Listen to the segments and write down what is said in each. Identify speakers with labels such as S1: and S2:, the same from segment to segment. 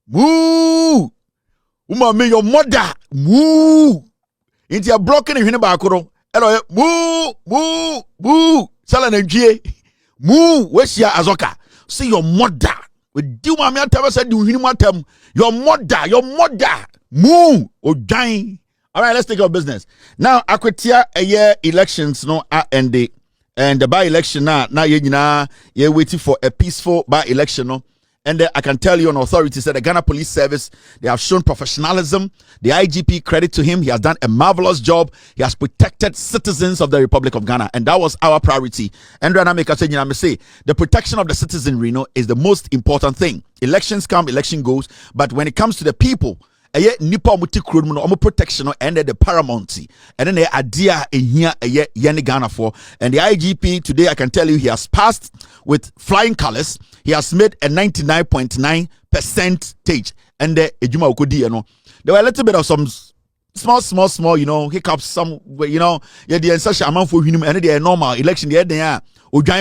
S1: Moo! Uma me your mother. Moo! Into your blocking in Hinabakuro. Hello, moo! Salan and G. Moo! Where's your Azorka? See your mother. With do my man tell said you him your mother. Moo! Oh, dying. All right, let's take our business. Now, Akwetia a year elections no ending. And the by-election now you're waiting for a peaceful by-election. No? And I can tell you on authority that the Ghana Police Service, they have shown professionalism. The IGP, credit to him. He has done a marvelous job. He has protected citizens of the Republic of Ghana. And that was our priority. And I say, the protection of the citizenry is the most important thing. Elections come, election goes. But when it comes to the people, nipa muti kuro no protection and the paramount and then the idea in here yeni Ghana for and the IGP today I can tell you he has passed with flying colors. He has made a 99.9% stage and the ejuma okodi there were a little bit of some small hiccups some yeah the such amount for him and the normal election there but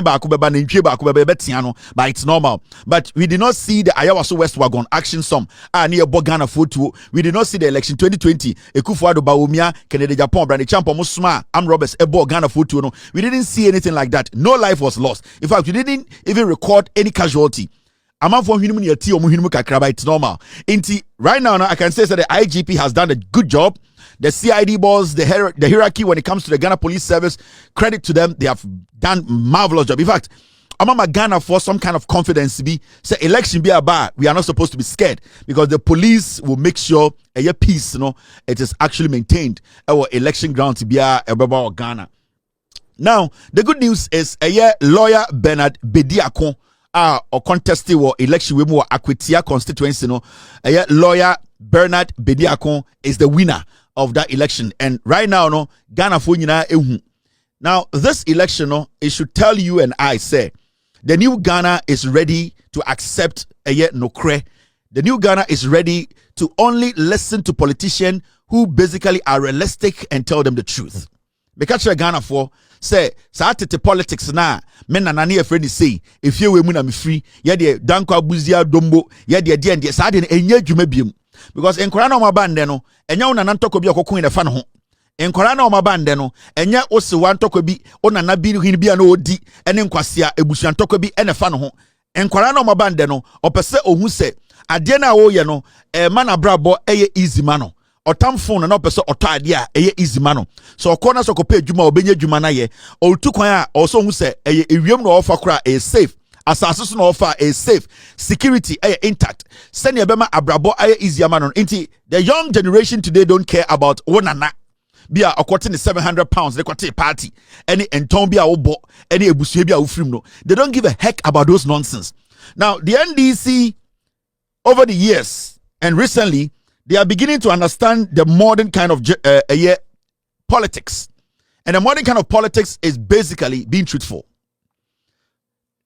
S1: it's normal. But we did not see the Ayawaso West Wagon action some near Bogana photo. We did not see the election 2020. Ekufuado Baumia, Kennedy Japan, Brandy Champo Musma, Am Roberts, Ebo Ghana photo. No, we didn't see anything like that. No life was lost. In fact, we didn't even record any casualty. It's normal. Right now, I can say that the IGP has done a good job. The CID boss, the hierarchy when it comes to the Ghana Police Service, credit to them, they have done marvelous job. In fact, I'm a Ghana for some kind of confidence to be say election be a bar. We are not supposed to be scared because the police will make sure a peace, it is actually maintained. Our election ground to be a Ghana. Now, the good news is lawyer Bernard Bediakon or contested or election with more Akwetia constituency. Lawyer Bernard Bediakon is the winner of that election, and right now Ghana for now this election it should tell you and I say the new Ghana is ready to accept the new Ghana is ready to only listen to politicians who basically are realistic and tell them the truth. Because Ghana for say the politics na men na nani friend say if you we na me free de danko abuzia dombo de sa de enye dwuma biem because enkwara na omabande no enya una nantoko bi okokun ne fa no ho enkwara na omabande no enya osewa ntoko bi onana bi hin bi na odi ene nkwasea ebusu ntoko bi ene fa no ho enkwara na omabande no opese ohun se ade na wo ye no mana brabo eye easy mano otam phone na opese oto ade a eye easy mano so okona so kopa adwuma obenya adwuma na ye otu kwan a also hu se eye ewiem na ofa kora e safe asase so na offer is safe security intact send your bema abrabo easier man into the young generation today don't care about onana bia akwoti ne 700 pounds they kwati party any enton bia obo any ebusue bia ofrim no they don't give a heck about those nonsense. Now the NDC over the years and recently they are beginning to understand the modern kind of politics, and the modern kind of politics is basically being truthful.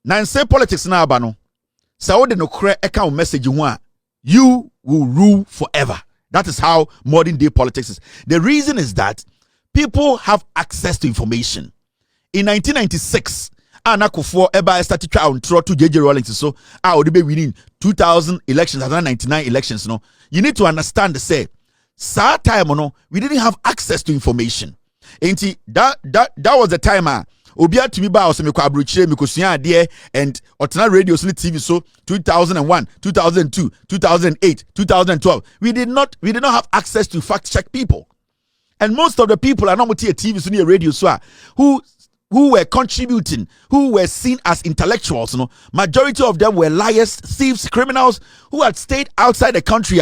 S1: Now, say politics na abano. So the no cre account message you will rule forever. That is how modern day politics is. The reason is that people have access to information. In 1996, Anakufo eba started try on to JJ Rawlings so would be winning 2000 elections, 1999 elections. No, you need to understand the say. Sad time we didn't have access to information. Ain't that was the time Obia to me ba oseme kwa abrochire mikosua ade and otena radio so TV so 2001 2002 2008 2012 we did not have access to fact check people, and most of the people are not TV so near radio so who were contributing, who were seen as intellectuals. Majority of them were liars, thieves, criminals who had stayed outside the country.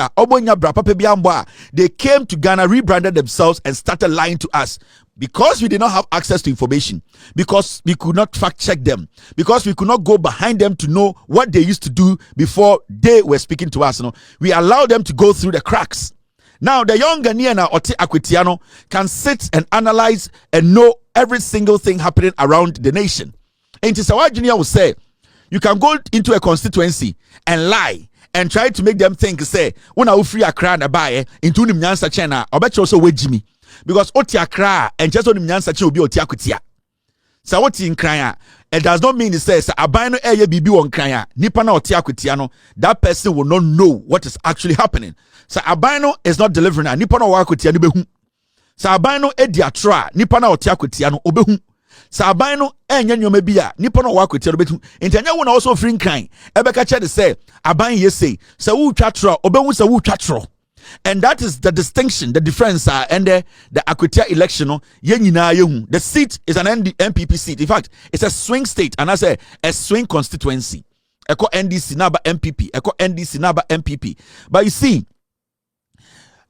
S1: They came to Ghana, rebranded themselves, and started lying to us. Because we did not have access to information, because we could not fact check them, because we could not go behind them to know what they used to do before they were speaking to us. We allowed them to go through the cracks. Now, the young Ghanaian Oti Akwetiano can sit and analyze and know every single thing happening around the nation. And Tisawa Junior will say, you can go into a constituency and lie and try to make them think, say, when I will free a crown a buy into the Nyansa China, I bet you also wait Jimmy. Because Oti Akra and just on the Nyansa Chi will be Oti Akwetia. So what in Kraya it does not mean it says aban no eye bibi won kran nipa na ote akwetia no that person will not know what is actually happening. So aban no is not delivering nipa na wa akwetia no behu. So aban no edi atra nipa na ote akwetia no obehu. So aban no enye nyoma bi a nipa na wa akwetia no behu. Ntanya wo na also free kran ebeka che de say aban ye say so wo twa tro obehu so wo twa tro. And that is the distinction, the difference, and the Akwetia election. The seat is an NPP seat. In fact, it's a swing state, and I say a swing constituency. Eko NDC naba MPP. Eko NDC naba MPP. But you see,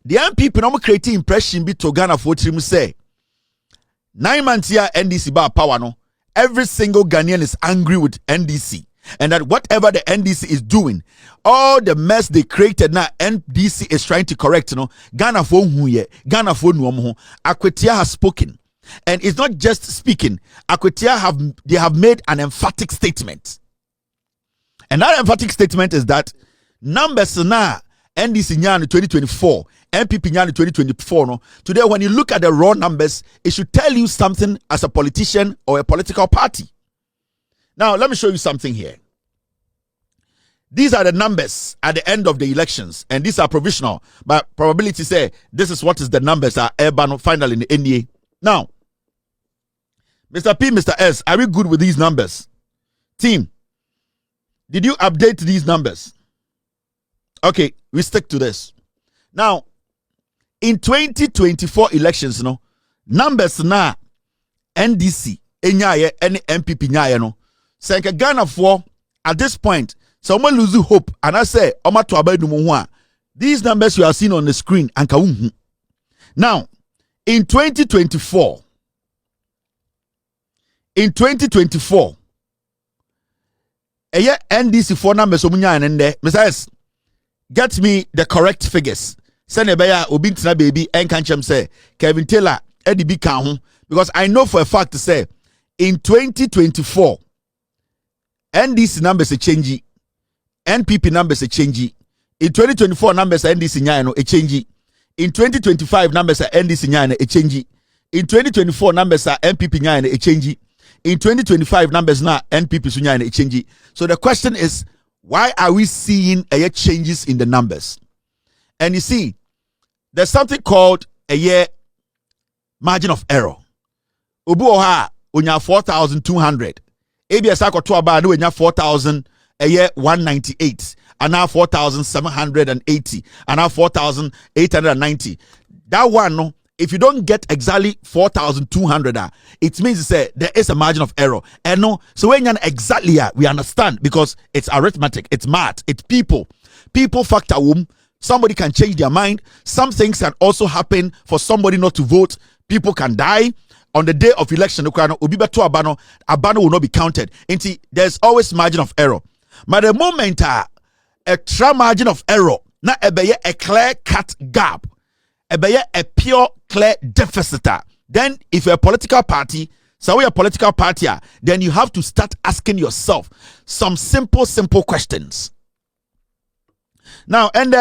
S1: the MPP no create impression be to Ghana for trim say 9 months here NDC ba power no. Every single Ghanaian is angry with NDC. And that whatever the NDC is doing, all the mess they created now, NDC is trying to correct. Ghana for huye, Ghana for nuomo. Akwetia has spoken, and it's not just speaking. Akwetia have made an emphatic statement, and that emphatic statement is that numbers now NDC nyani 2024, NPP nyani 2024. No, today when you look at the raw numbers, it should tell you something as a politician or a political party. Now, let me show you something here. These are the numbers at the end of the elections, and these are provisional, but probability say this is what is the numbers are urban final in the NDA. Now, Mr. P, Mr. S, are we good with these numbers? Team, did you update these numbers? Okay, we stick to this. Now, in 2024 elections, numbers na NDC, enyaye, any MPP nyaye no. Senke Ghana for at this point, someone lose hope, and I say, these numbers you are seeing on the screen, and now in 2024, NDC 4 numbers and there, besides, get me the correct figures. Send a beya obintina baby and can't say Kevin Tailor Eddie B because I know for a fact to say in 2024. NDC numbers a change, NPP numbers a change. In 2024 numbers are NDC nyano a change. In 2025 numbers are NDC nyano a change. In 2024 numbers are NPP nyano a change. In 2025 numbers na NPP nyano a change. So the question is, why are we seeing changes in the numbers? And you see, there's something called a year margin of error. Ubu oha unya 4,200. ABS ako to aba no enya 4,000 a year 198 and now 4,780 and now 4,890. That one no, if you don't get exactly 4,200, it means say there is a margin of error. And no, so when you exactly we understand because it's arithmetic, it's math, it's people factor somebody can change their mind. Some things can also happen for somebody not to vote. People can die. On the day of election, abano will not be counted. There's always margin of error. But the moment a margin of error, na a clear cut gap, a pure clear deficit. Then if you're a political party, so we're a political party, then you have to start asking yourself some simple questions. Now, and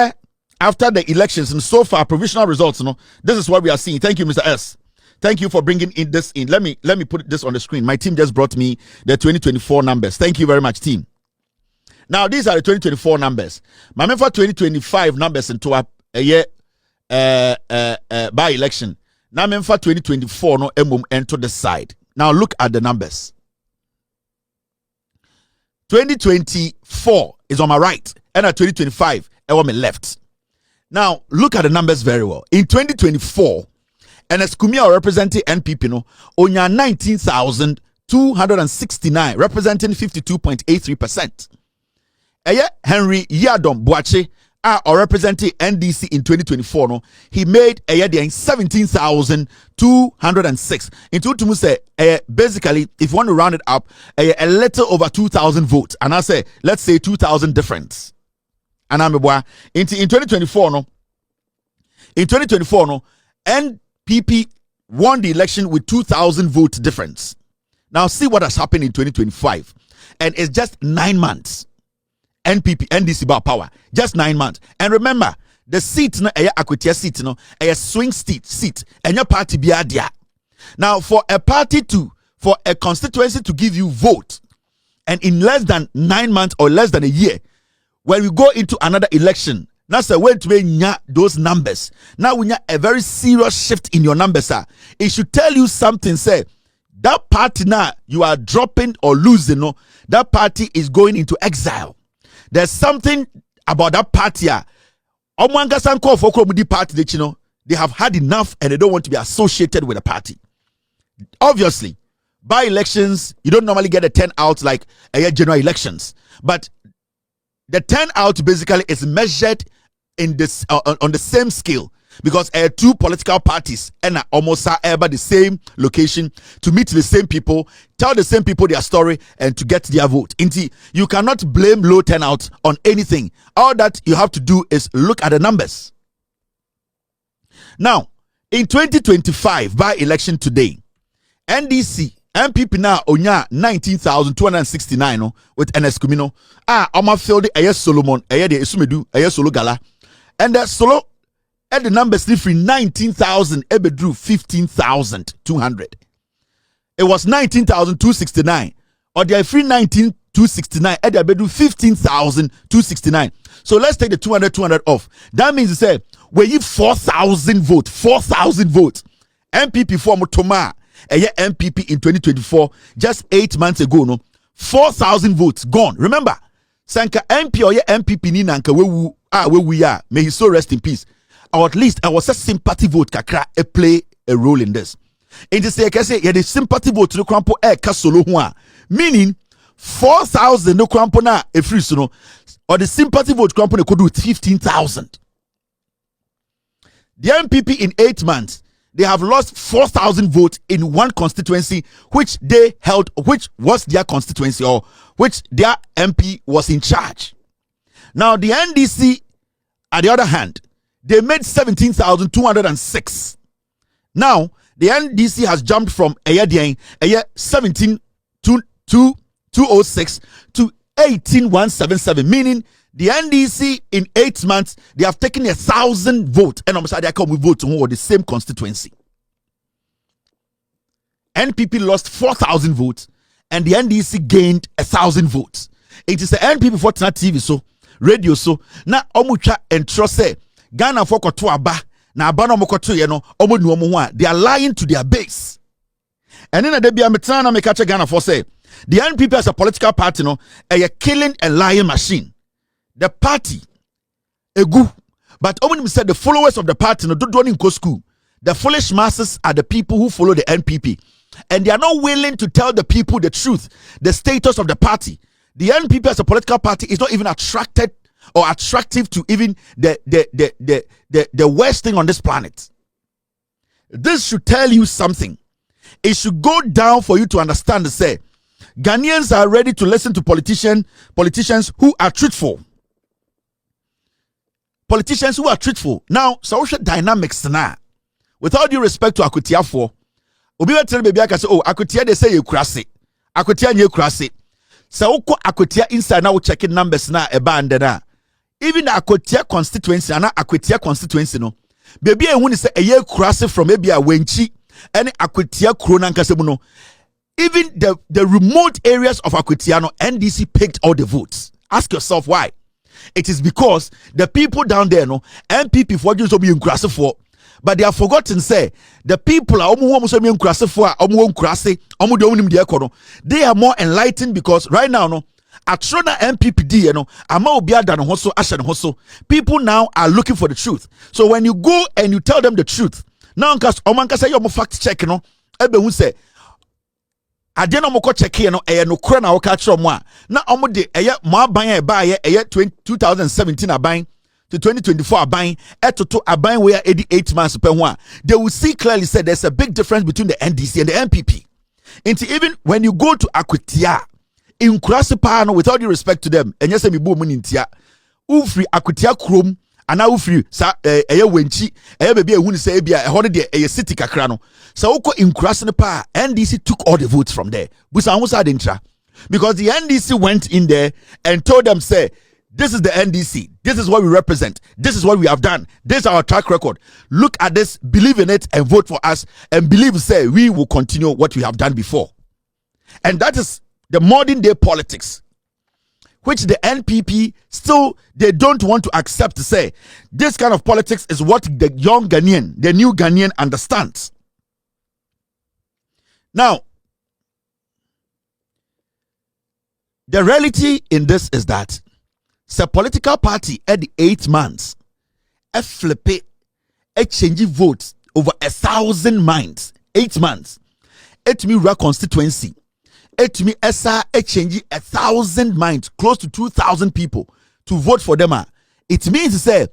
S1: after the elections, and so far provisional results, this is what we are seeing. Thank you, Mr. S. Thank you for bringing this in. Let me put this on the screen. My team just brought me the 2024 numbers. Thank you very much, team. Now, these are the 2024 numbers. My for 2025 numbers into a year by election. Now, for 2024 no enter the side. Now, look at the numbers. 2024 is on my right, and at 2025 on my left. Now, look at the numbers very well. In 2024. And as Kumia representing NPP no onya 19,269 representing 52.83%. Henry Yadom Boache or representing NDC in 2024 no he made 17,206. In to say basically if you want to round it up a little over 2,000 votes and I say let's say 2,000 difference. And I'm in 2024 no NPP won the election with 2,000 vote difference. Now see what has happened in 2025. And it's just 9 months. NDC bar power. Just 9 months. And remember, the seat no Akwetia seat no a swing seat and your party be adia. Now for a party to for a constituency to give you vote, and in less than 9 months or less than a year, when we go into another election, that's a way to make those numbers. Now we have a very serious shift in your numbers, sir. It should tell you something, say, that party now you are dropping or losing, no, that party is going into exile. There's something about that party. They have had enough and they don't want to be associated with a party. Obviously, by elections, you don't normally get a turnout like general elections, but the turnout basically is measured in this on the same scale, because two political parties and almost about the same location to meet the same people, tell the same people their story, and to get their vote. Indeed, you cannot blame low turnout on anything. All that you have to do is look at the numbers. Now, in 2025 by election today, NDC NPP now onya 19,269 no, with NS Kumino. Oma field the Solomon, the Esumedu, Solo Gala, and the Solo at the numbers free 19,000, ebe drew 15,200. It was 19,269, or they are free 19,269, and they drew 15,269. So let's take the 200 off. That means to say we give 4,000 votes, 4,000 votes. NPP for Mutoma. NPP in 2024, just 8 months ago, no, 4,000 votes gone. Remember, Sanka MP or MPP ni nanka where we are. May his soul rest in peace. Or at least I was a sympathy vote kakra play a role in this. And to say, I can say, the sympathy vote to the crampo kasolo hua, meaning 4,000 no crampo na a free suno, or the sympathy vote crampo could do with 15,000. The MPP in 8 months. They have lost 4,000 votes in one constituency, which they held, which was their constituency or which their MP was in charge. Now, the NDC, on the other hand, they made 17,206. Now, the NDC has jumped from a year 17,206 to 18,177, meaning the NDC in 8 months, they have taken 1,000 votes, and almost they come with votes on the same constituency. NPP lost 4,000 votes, and the NDC gained 1,000 votes. It is the NPP for TV, so radio, so now omucha and trust Ghana for koto aba na aba no mokoto ye no omo nu omo ho a they are lying to their base. And then the bia metana me catch Ghana for say the NPP as a political party no a killing and lying machine. The party, egu, but Omonim said the followers of the party no don't go school. The foolish masses are the people who follow the NPP, and they are not willing to tell the people the truth, the status of the party. The NPP as a political party is not even attracted or attractive to even the worst thing on this planet. This should tell you something. It should go down for you to understand. Say, Ghanaians are ready to listen to politicians who are truthful. Politicians who are truthful. Now, social dynamics now. With all due respect to Akutia for, Obi wa tell baby I can say, oh, Akutia they say you crassy. Akutia you crassy. So uko Akutia inside now checking numbers na eba and na. Even the Akutia constituency and Akutia constituency no. Baby I want to say a year crassy from maybe a wenchi any Akutia krona nkasemuno. Even the remote areas of Akutia, NDC picked all the votes. Ask yourself why. It is because the people down there, NPP for just being crassy for, but they have forgotten say the people are they are more enlightened because right now, Atrona NPPD, people now are looking for the truth. So when you go and you tell them the truth, now because say you fact check, who say. Adeno moko cheki no no kura na woka kire mo a na omo de mo aban e ba 2017 aban to 2024 aban etoto aban we 88 months per ho a they will see clearly said there's a big difference between the NDC and the NPP. Into even when you go to Akutia in Kurasipa no, with all due respect to them enye se me bo mu nintia ufri Akutia krom ana ufri sa wenchi baby ehunu say bia ehode de city kakra no so uko inkurase ne pa NDC took all the votes from there busa anwo dentra because the NDC went in there and told them say this is the NDC, this is what we represent, this is what we have done, this is our track record, look at this, believe in it and vote for us and believe say we will continue what we have done before. And that is the modern day politics, which the NPP still, they don't want to accept, to say this kind of politics is what the young Ghanaian, the new Ghanaian understands. Now, the reality in this is that the political party at the 8 months, a flip it, a change votes over 1,000 minds, 8 months. It me ra constituency. It me esa a change 1,000 minds, close to 2,000 people to vote for them. It means to say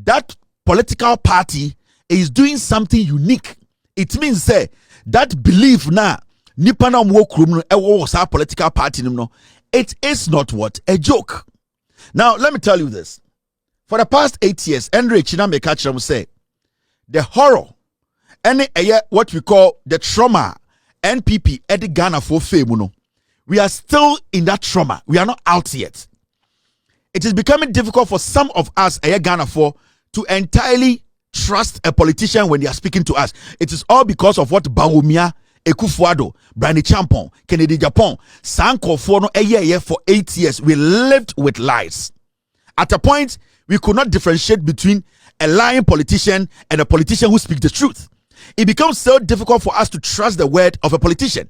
S1: that political party is doing something unique. It means say that belief na nipa na mo krum no e wo sa political party no, it is not what a joke. Now let me tell you this. For the past 8 years, Andre China me catch them say the horror and what we call the trauma NPP at the Ghana for fame. We are still in that trauma. We are not out yet. It is becoming difficult for some of us at Ghana for to entirely trust a politician when they are speaking to us. It is all because of what Bawumia, Ekufuado, Brani Champon, Kennedy Japan, Sanko for for 8 years. We lived with lies. At a point, we could not differentiate between a lying politician and a politician who speaks the truth. It becomes so difficult for us to trust the word of a politician.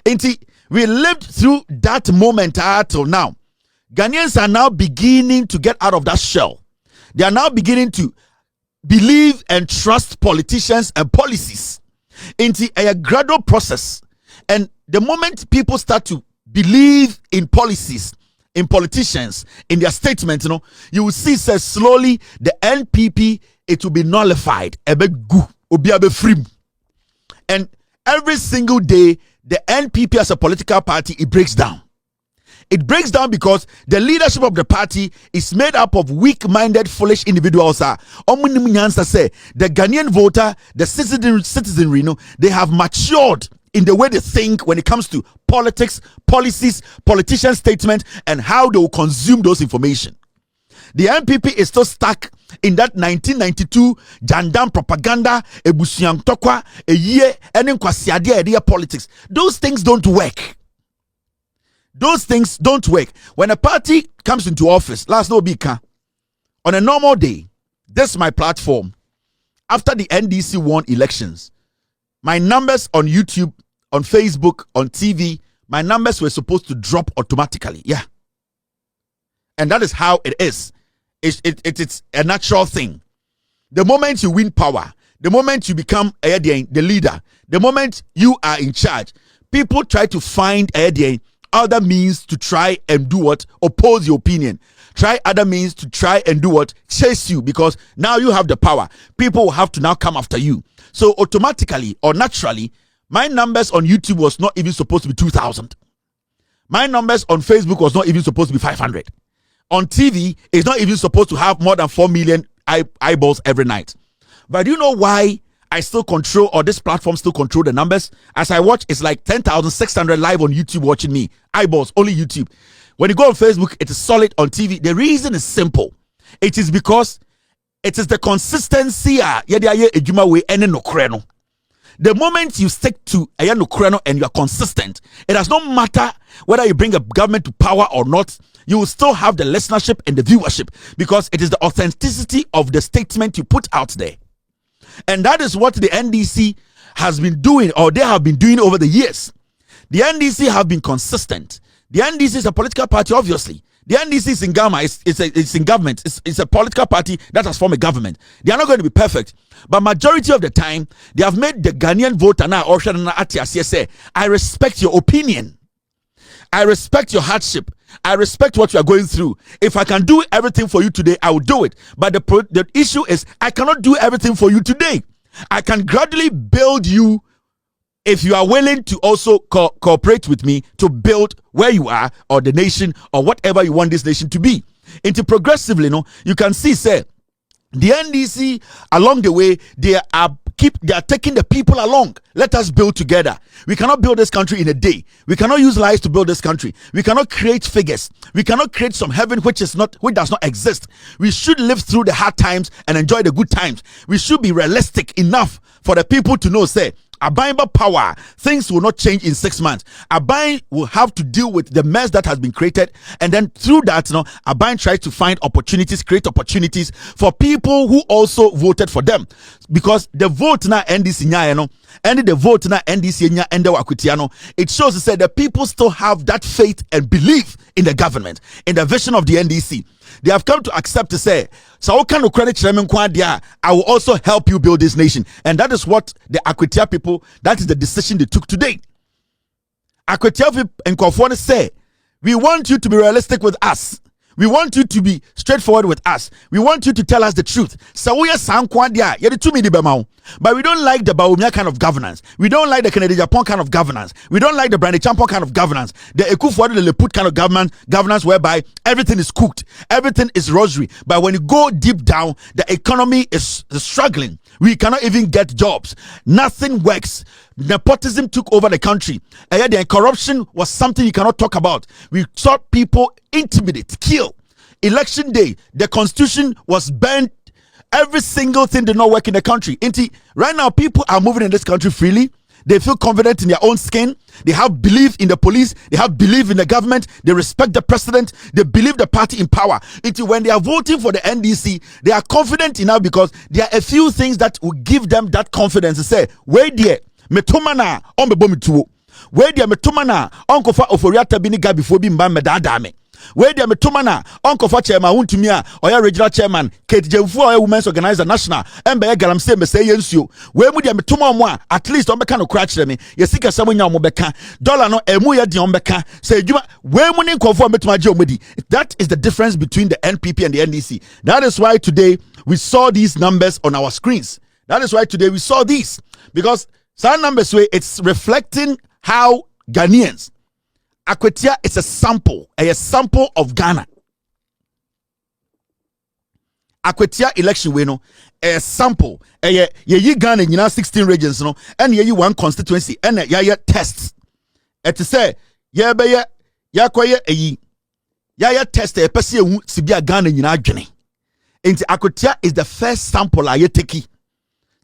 S1: Indeed, we lived through that moment till now. Ghanaians are now beginning to get out of that shell. They are now beginning to believe and trust politicians and policies. Into a gradual process. And the moment people start to believe in policies, in politicians, in their statements, you will see says slowly the NPP, it will be nullified. And every single day, the NPP as a political party, it breaks down. It breaks down because the leadership of the party is made up of weak-minded, foolish individuals. The Ghanaian voter, the citizenry, they have matured in the way they think when it comes to politics, policies, politician statements, and how they will consume those information. The NPP is still stuck in that 1992 Jandam propaganda, ebusiang tokwa, a year, and in kwasiadia politics. Those things don't work. Those things don't work. When a party comes into office, last no bika, on a normal day, this is my platform. After the NDC won elections, my numbers on YouTube, on Facebook, on TV, my numbers were supposed to drop automatically. Yeah. And that is how it is. It's a natural thing. The moment you win power, the moment you become the leader, the moment you are in charge, people try to find other means to try and do what? Oppose your opinion. Try other means to try and do what? Chase you, because now you have the power. People will have to now come after you. So automatically or naturally, my numbers on YouTube was not even supposed to be 2,000. My numbers on Facebook was not even supposed to be 500. On TV, it's not even supposed to have more than 4 million eyeballs every night. But do you know why I still control, or this platform still control the numbers? As I watch, it's like 10,600 live on YouTube watching me. Eyeballs, only YouTube. When you go on Facebook, it is solid on TV. The reason is simple. It is because it is the consistency. The moment you stick to and you are consistent, it does not matter whether you bring a government to power or not, you will still have the listenership and the viewership, because it is the authenticity of the statement you put out there. And that is what the NDC has been doing, or they have been doing over the years. The NDC have been consistent. The NDC is a political party, obviously. The NDC is in Ghana, it's in government. It's a political party that has formed a government. They are not going to be perfect, but majority of the time, they have made the Ghanaian voter now, I respect your opinion. I respect your hardship. I respect what you are going through. If I can do everything for you today, I will do it. But the issue is, I cannot do everything for you today. I can gradually build you if you are willing to also cooperate with me to build where you are, or the nation, or whatever you want this nation to be. Into progressively, you can see, say, the NDC along the way, they are taking the people along. Let us build together. We cannot build this country in a day. We cannot use lies to build this country. We cannot create figures. We cannot create some heaven which does not exist. We should live through the hard times and enjoy the good times. We should be realistic enough for the people to know, say, Aban power, things will not change in 6 months. Aban will have to deal with the mess that has been created, and then through that, Aban tries to find opportunities, create opportunities for people who also voted for them, because the vote na NDC nya and the vote na NDC nya and the Akutiano, it shows to say that people still have that faith and belief in the government, in the vision of the NDC. They have come to accept to say, so can credit chairman Kwadia, I will also help you build this nation. And that is what the Akwetia people, that is the decision they took today. Akwetia and Kofone say, we want you to be realistic with us. We want you to be straightforward with us. We want you to tell us the truth. So we are Sankwadia, you're the 2 million bemau. But we don't like the Baumia kind of governance. We don't like the Kennedy Japan kind of governance. We don't like the Brandy Champon kind of governance. The Ekufuadu the Leput kind of governance whereby everything is cooked, everything is rosary. But when you go deep down, the economy is struggling. We cannot even get jobs. Nothing works. Nepotism took over the country. And yet the corruption was something you cannot talk about. We saw people intimidate, kill. Election day, the constitution was banned. Every single thing did not work in the country. Right now, people are moving in this country freely. They feel confident in their own skin. They have belief in the police. They have belief in the government. They respect the president. They believe the party in power. When they are voting for the NDC, they are confident enough because there are a few things that will give them that confidence to say, wait there, metomana on me bomituo. Wait there, metomana on kofa oforiata biniga before being medadame. Where the metomana uncle for chairman untumia or your regional chairman Kate Jemfu or women's organizer national and by galam say you where would the metoma at least on becano crash me yesika someone mobeka dollar no emuya di ombeka say you where money conform metoma jomedi. That is the difference between the NPP and the NDC. That is why today we saw these numbers on our screens. That is why today we saw these, because some numbers way it's reflecting how Ghanaians. Akwetia is a sample of Ghana. Akwetia election we no a sample. Ye Ghana in 16 regions no, and ye one constituency and ye tests. Et to say ye be ye yakoye ye test a person who sibia Ghana in adwene. Enti Akwetia is the first sample aye teki.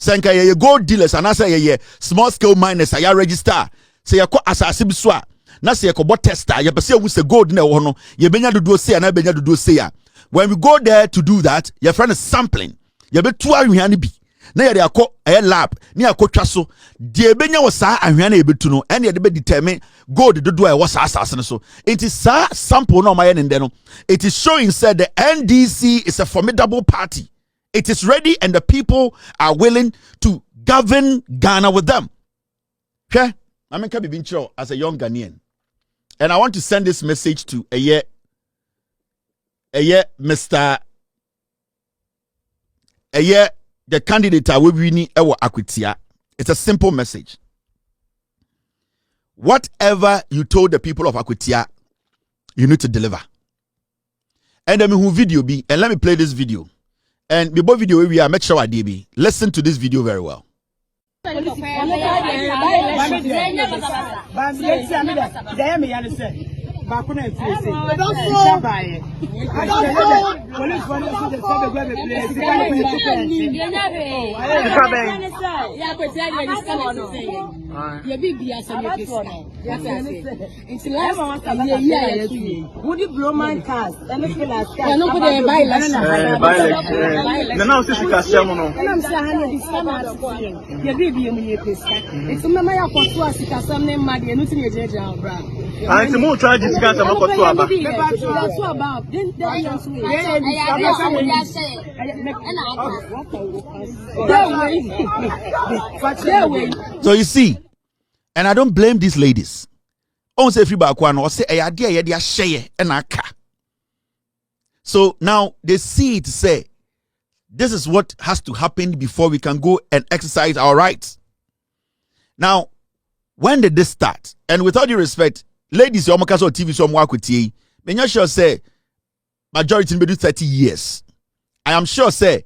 S1: Senka ye gold dealers and answer ye small scale miners aye register. Say ye ko asase biswa. Na se yekobo tester ye pese wu se gold na wo no ye benya dodo se na benya dodo se ya. When we go there to do that, your friend is sampling. Ye betu ahwan bi na ye de akọ lab ni akotwa so de benya wo saa ahwan na ye betu no ene ye de be determine gold dodo a wo saa asase so. It is saa sample no maye nde no. It is showing said the NDC is a formidable party. It is ready and the people are willing to govern Ghana with them. Okay? I mean, can be as a young Ghanaian. And I want to send this message to Mr. The candidate I will be Ewa Akwetia. It's a simple message. Whatever you told the people of Akwetia, you need to deliver. And then who video be, and let me play this video. And before video we are make sure I be. Listen to this video very well. So you see, and I don't blame these ladies. So now they see to say, this is what has to happen before we can go and exercise our rights. Now, when did this start? And with all due respect, ladies, your makaso TV so work with you. Menya sure say majority be do 30 years. I am sure say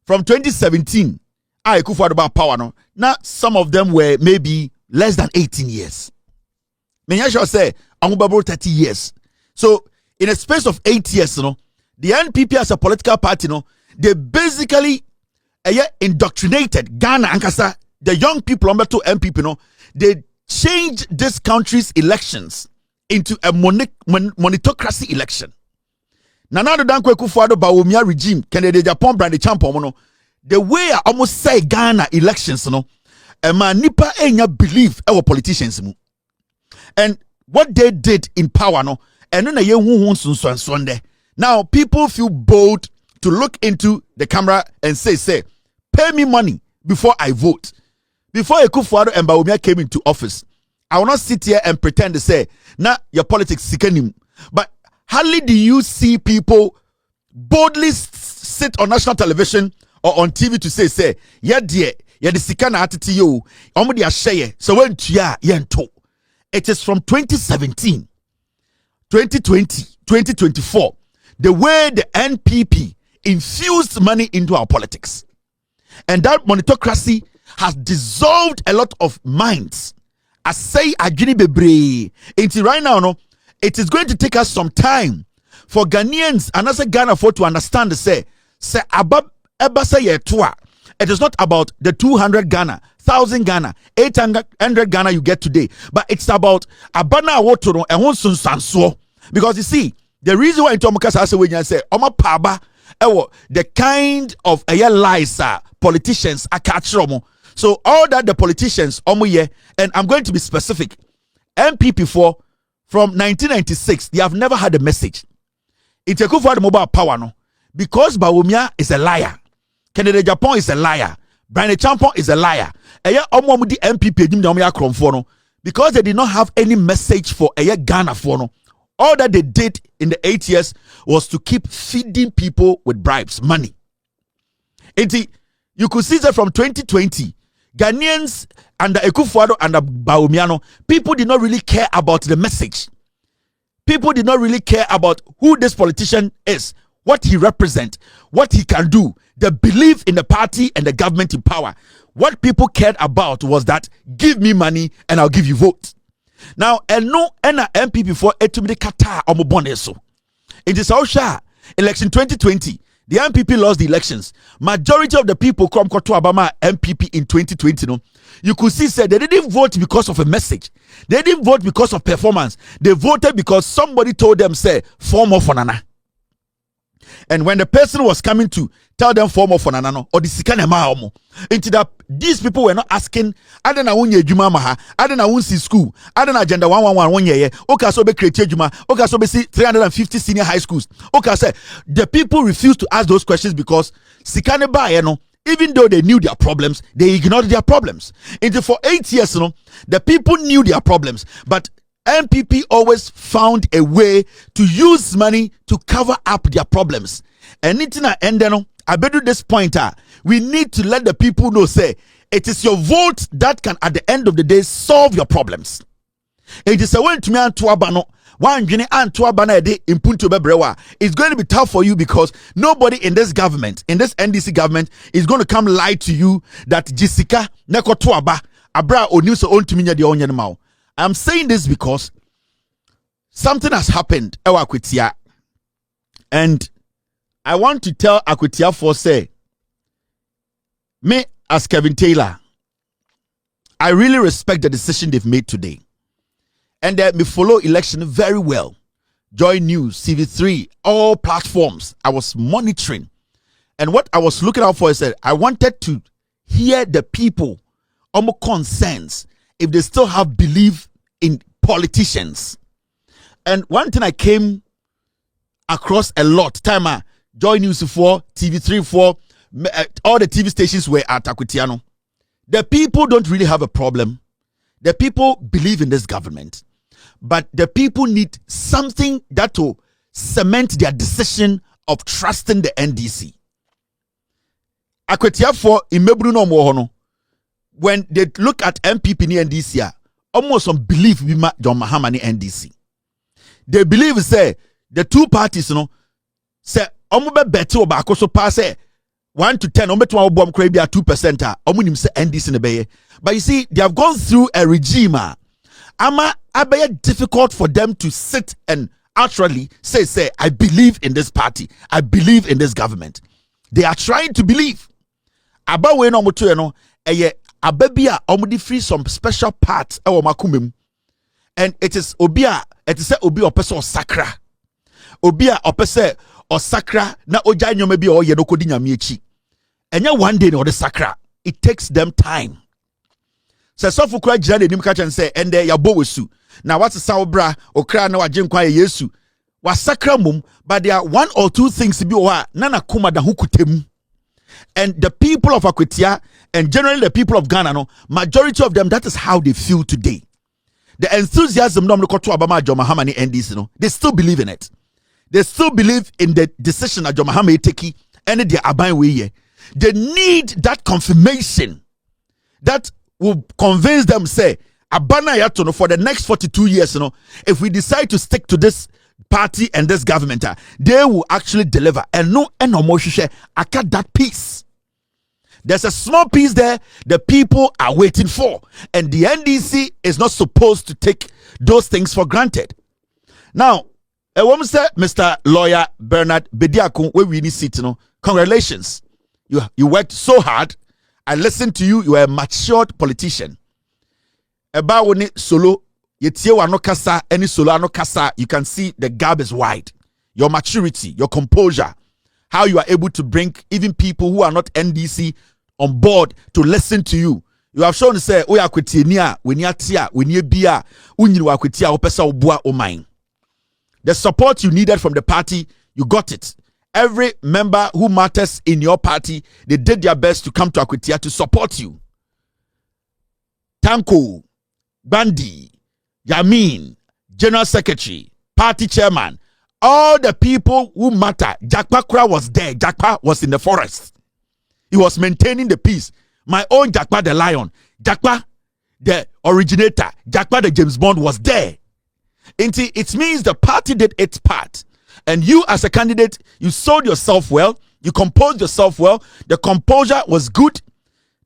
S1: from 2017, I could afford about power no. Now some of them were maybe less than 18 years. Menya sure say I'm about 30 years. So in a space of 8 years, the NPP as a political party, they basically indoctrinated Ghana ankasa the young people on to NPP, no, they changed this country's elections into a monitocracy election. Nana Dankwe Kufuado Bawumia regime, Kennedy Japan brand the champion, no, the way I almost say Ghana elections, no, a man nipa enya believe our politicians, and what they did in power, no, and then a year Sunday. Now people feel bold to look into the camera and say, pay me money before I vote. Before Ekufuado and Bawumia came into office, I will not sit here and pretend to say, nah, your politics sickening. But hardly do you see people boldly sit on national television or on TV to say, yeah, dear, yeah, the sikana atiti yo, omudi asheye, so when tuya yento. It is from 2017, 2020, 2024, the way the NPP infused money into our politics. And that monitocracy has dissolved a lot of minds. I say agini bebre. Until right now, no, it is going to take us some time for Ghanaians and as a Ghana for to understand say abab eba say yetua. It is not about the 200 Ghana, 1,000 Ghana, 800 Ghana you get today, but it's about abana wotono and one sun sanso. Because you see, the reason why Tomokasa say when you say Oma Paba, the kind of lies politicians are catching. So all that the politicians and I'm going to be specific. NPP4 from 1996, they have never had a message. It's a good for the mobile power, no, because Bawumia is a liar. Kennedy Japan is a liar. Brian Champion is a liar. NPP because they did not have any message for Ghana for no. All that they did in the 8 years was to keep feeding people with bribes, money. You could see that from 2020, Ghanaians under Ekufuado and Bawumia, people did not really care about the message. People did not really care about who this politician is, what he represents, what he can do, the belief in the party and the government in power. What people cared about was that give me money and I'll give you vote. Now, and no NPP for etumide kata omoboneso. It is Osha election 2020. The NPP lost the elections. Majority of the people come to Obama NPP in 2020. No, you could see said they didn't vote because of a message. They didn't vote because of performance. They voted because somebody told them say form of Fonana. And when the person was coming to tell them form of Fonana or the sikane maomo, into that these people were not asking. I don't know when you juma maha. I don't know when see school. I don't know agenda 111 1 year. Okay, so be create juma. Okay, so be see 350 senior high schools. Okay, say the people refused to ask those questions because sikane ba even though they knew their problems, they ignored their problems. Into for 8 years, the people knew their problems, but NPP always found a way to use money to cover up their problems. And it's not ending. I bet at this point, we need to let the people know, say, it is your vote that can, at the end of the day, solve your problems. It is a way to me and Tuabano. It's going to be tough for you because nobody in this government, in this NDC government, is going to come lie to you that Jessica Neko Tuaba Abra Oniuso on to me the onion mouth. I'm saying this because something has happened, Akwitia, and I want to tell Akwitia for say, me as Kevin Tailor, I really respect the decision they've made today, and me follow election very well. Joy News, CV3, all platforms. I was monitoring, and what I was looking out for is that I wanted to hear the people, almost concerns. If they still have belief in politicians. And one thing I came across a lot, Joy News 4, TV3 4, all the TV stations were at Akutiano. The people don't really have a problem. The people believe in this government. But the people need something that will cement their decision of trusting the NDC. Akutiano 4 in Mebruno Mohono. When they look at MPP and NDC, almost some belief we John Mahama and NDC. They believe say the two parties, say better or so pass 1 to 10, bomb crabby at 2%. Say NDC in the bay. But you see, they have gone through a regime. Difficult for them to sit and actually say, I believe in this party. I believe in this government. They are trying to believe. ababia omudi free some special parts e wo makumem, and it is obia it is obi opese o sakra obia opese o sakra na oja nyoma bi o ye no kodi nyame echi enya one day no the sakra. It takes them time. So sofu kura jira de nim ka chen say ende ya bo wesu na what sa obra okra na waje nkwa ye yesu wa sakra mum, but there are one or two things bi o na na kuma da hukutem. And the people of Akwetia and generally the people of Ghana, no, majority of them, that is how they feel today. The enthusiasm, no, NDC, no, they still believe in it. They still believe in the decision that John Mahama take, and they are buying way. They need that confirmation that will convince them, say, Abana Yatono for the next 42 years, you know, if we decide to stick to this party and this government, they will actually deliver. And no more share. I got that piece. There's a small piece there the people are waiting for, and the NDC is not supposed to take those things for granted. Now, a woman said, Mr. Lawyer Bernard Bediakun, where we need to sit, congratulations. You worked so hard. I listened to you. You are a matured politician. About when solo, you kasa, any solo no kasa, you can see the gap is wide. Your maturity, your composure, how you are able to bring even people who are not NDC on board to listen to you. You have shown to say, oh ya kwetinia, when ya tia, when ye bia, unyiwa kwetia opesa obua o mine. The support you needed from the party, you got it. Every member who matters in your party, they did their best to come to Akwetia to support you. Tanko, Bandi, Yamin, General Secretary, Party Chairman, all the people who matter. Jakpa Kura was there. Jakpa was in the forest. He was maintaining the peace. My own Jakpa the lion, Jakpa the originator, Jakpa the James Bond was there. It means the party did its part. And you as a candidate, you sold yourself well. You composed yourself well. The composure was good.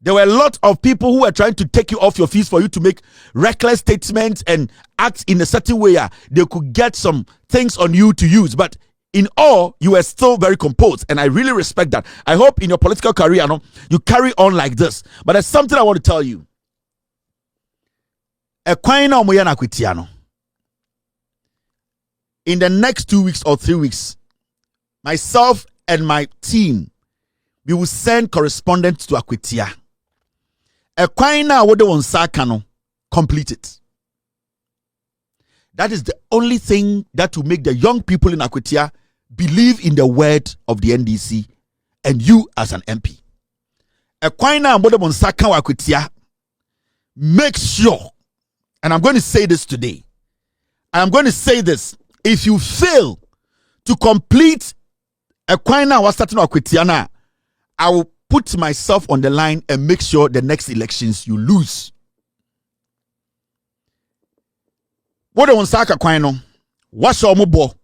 S1: There were a lot of people who were trying to take you off your feet for you to make reckless statements and act in a certain way. They could get some things on you to use. But in all, you were still very composed. And I really respect that. I hope in your political career, you carry on like this. But there's something I want to tell you. In the next 2 weeks or 3 weeks, myself and my team, we will send correspondents to Akwetia. Ekwaina wode wonsaka no, complete it. That is the only thing that will make the young people in Akwetia believe in the word of the NDC and you as an MP. Ekwaina wode wonsaka wa Akwetia, make sure, and I'm going to say this today, I'm going to say this, if you fail to complete Ekwaina was starting Akwetia na, I will put myself on the line and make sure the next elections you lose. What do you want to say? What's your mobile?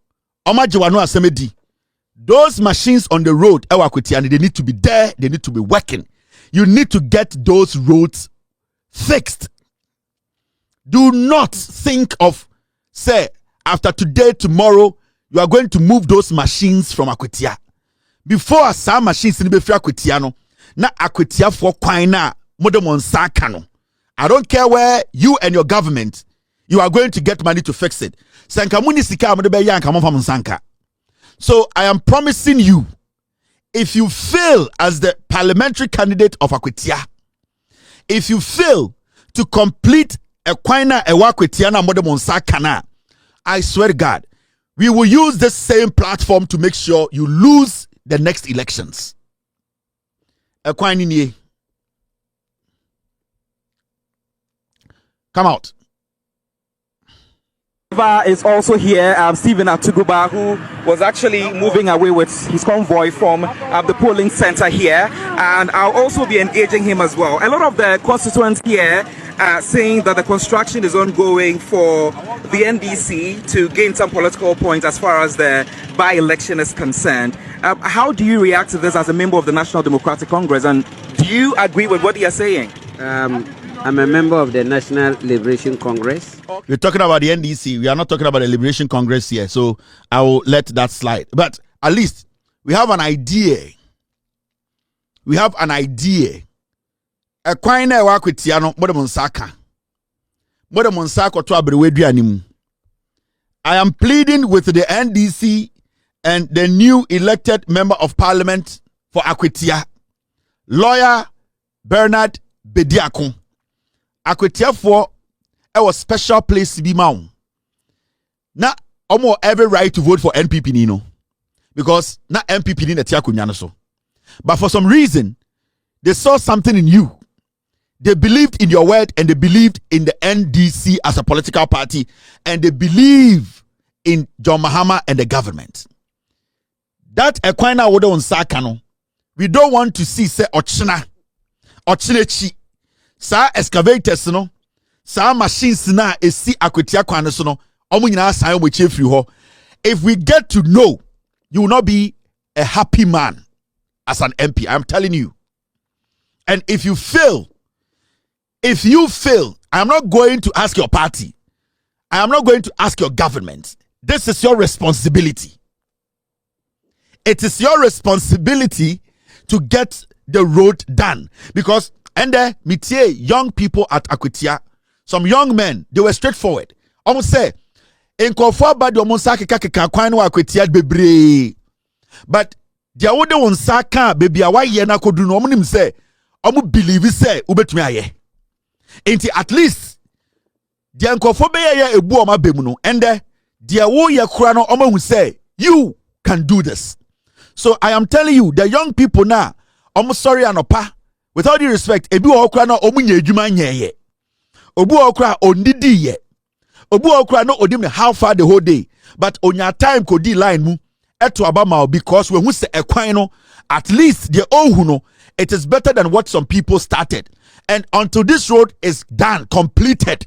S1: Those machines on the road, they need to be there. They need to be working. You need to get those roads fixed. Do not think of, say, after today, tomorrow, you are going to move those machines from Akwetia. Before some machines in the Akwetia no, na Akwetia for kwaina modemonsaka no. I don't care where you and your government, you are going to get money to fix it. Sankamuni sika modebe yanka monfa sanka. So I am promising you, if you fail as the parliamentary candidate of Akwetia, if you fail to complete Ekwaina ewa Akwetia na modemonsaka na, I swear to God, we will use this same platform to make sure you lose the next elections. Come out.
S2: Is also here, Stephen Atuguba, who was actually moving away with his convoy from the polling center here, and I'll also be engaging him as well. A lot of the constituents here are saying that the construction is ongoing for the NDC to gain some political points as far as the by-election is concerned. How do you react to this as a member of the National Democratic Congress, and do you agree with what they are saying?
S3: I'm a member of the National Liberation Congress.
S1: We're talking about the NDC. We are not talking about the Liberation Congress here. So I will let that slide. But at least we have an idea. We have an idea. a kwan na wa kwetia no mo de monsaka to abrewe duane I am pleading with the NDC and the new elected member of parliament for Akwetia, lawyer Bernard Bediako. Akwetia for a special place to be mound. Now, almost every right to vote for NPP Nino. Because not NPP Nino Tiakunyano so. But for some reason, they saw something in you. They believed in your word and they believed in the NDC as a political party and they believe in John Mahama and the government. That Equina would on Sakano. We don't want to see say Ochina chi sa excavators no sa machines na esi Akwetia kwan so no omo nyina san mo chefri ho. If we get to know, you will not be a happy man as an MP. I'm telling you. And if you fail, I am not going to ask your party. I am not going to ask your government. This is your responsibility. It is your responsibility to get the road done. Because, and there, metie young people at Akwetia, some young men, they were straightforward. Almost say, in Kofa do Monsa keka kwan wa Akwetia bebre. But dia wode wonsa ka bebi a waye na kodu no omunim say, omu believe say ubetumi aye. Enti at least dia nkofo be ye ebu oma bemu no ende dia wo ye kura no omahu say you can do this. So I am telling you, the young people now, almost sorry anopa, with all due respect, ebi wo kura no omu nya adwuma nyeye. Obu wo kura ondidi ye. Obu wo kura no odim how far the whole day, but on your time ko di line mu eto abama because when we say ekwan no at least the ohu no it is better than what some people started. And until this road is done, completed,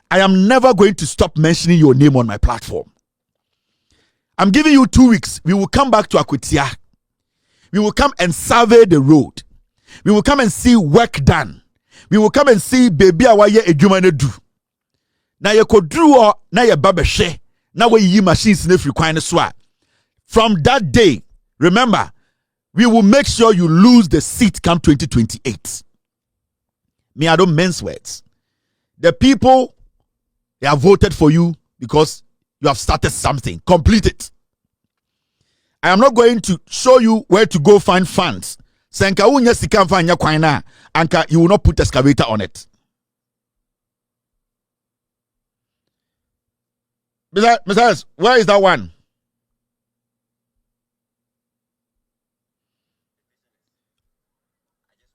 S1: I am never going to stop mentioning your name on my platform. I'm giving you 2 weeks. We will come back to Akwetia. We will come and survey the road. We will come and see work done. We will come and see baby awaye edwuma do. Na ye kodru na ye babehwe. Na we yi machines na free kwan so a. From that day, remember, we will make sure you lose the seat come 2028. Me, I don't mince words. The people, they have voted for you because you have started something. Complete it. I am not going to show you where to go find funds. Senka unya sika mfanya kwaina anka you will not put excavator on it. Besides, where is that one?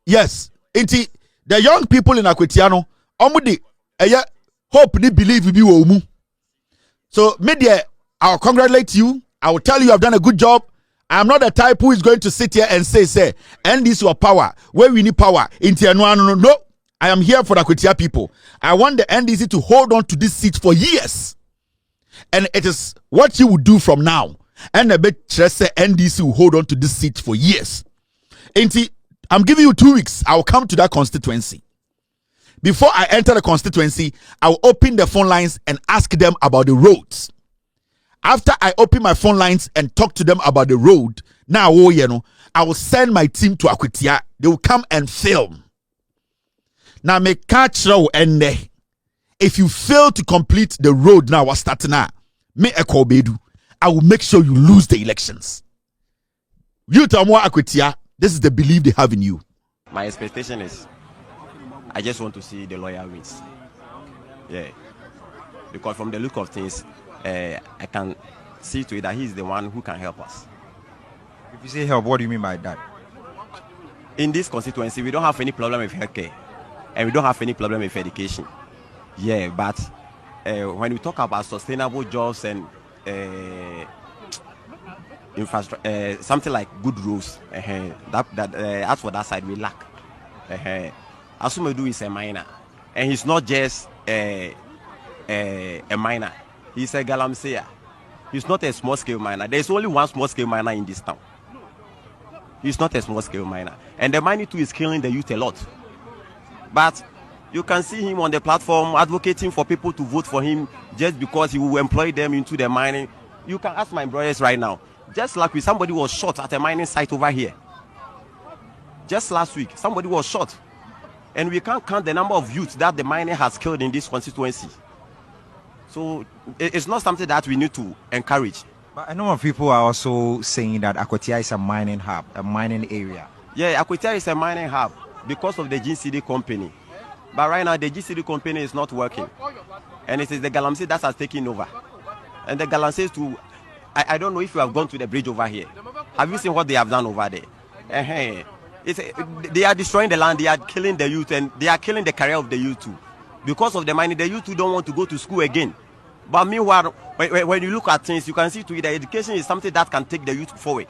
S1: Yes. Inti the young people in Akwetiano, omudi hope ni believe bi wo mu. So media, I'll congratulate you. I will tell you I've done a good job. I'm not the type who is going to sit here and say, and this your power. Where we need power. No. I am here for the Akwetia people. I want the NDC to hold on to this seat for years. And it is what you will do from now. And the NDC will hold on to this seat for years. I'm giving you 2 weeks. I will come to that constituency. Before I enter the constituency, I will open the phone lines and ask them about the roads. After I open my phone lines and talk to them about the road, now I will send my team to Akwetia. They will come and film. Now me catch row and if you fail to complete the road now we're starting now, me ekobedu, I will make sure you lose the elections. You Tamwa Akwetia, this is the belief they have in you.
S4: My expectation is I just want to see the lawyer wins. Yeah. Because from the look of things, I can see to it that he's the one who can help us.
S5: If you say help, what do you mean by that?
S4: In this constituency, we don't have any problem with healthcare. And we don't have any problem with education. Yeah, but when we talk about sustainable jobs and infrastructure, something like good roads, as for that side, we lack. Asumedu is a miner, and he's not just a miner. He's a galamsea. He's not a small-scale miner. There's only one small-scale miner in this town. He's not a small-scale miner. And the mining too is killing the youth a lot. But you can see him on the platform advocating for people to vote for him just because he will employ them into the mining. You can ask my brothers right now. Just like somebody was shot at a mining site over here. Just last week, somebody was shot. And we can't count the number of youths that the mining has killed in this constituency. So it's not something that we need to encourage.
S5: But a number of people are also saying that Akwatia is a mining hub, a mining area.
S4: Yeah, Akwatia is a mining hub because of the GCD company. But right now, the GCD company is not working. And it is the Galamsey that has taken over. And the Galamsey too, I don't know if you have gone to the bridge over here. Have you seen what they have done over there? They are destroying the land, they are killing the youth, and they are killing the career of the youth too. Because of the money, the youth too don't want to go to school again. But meanwhile, when you look at things, you can see to it that education is something that can take the youth forward.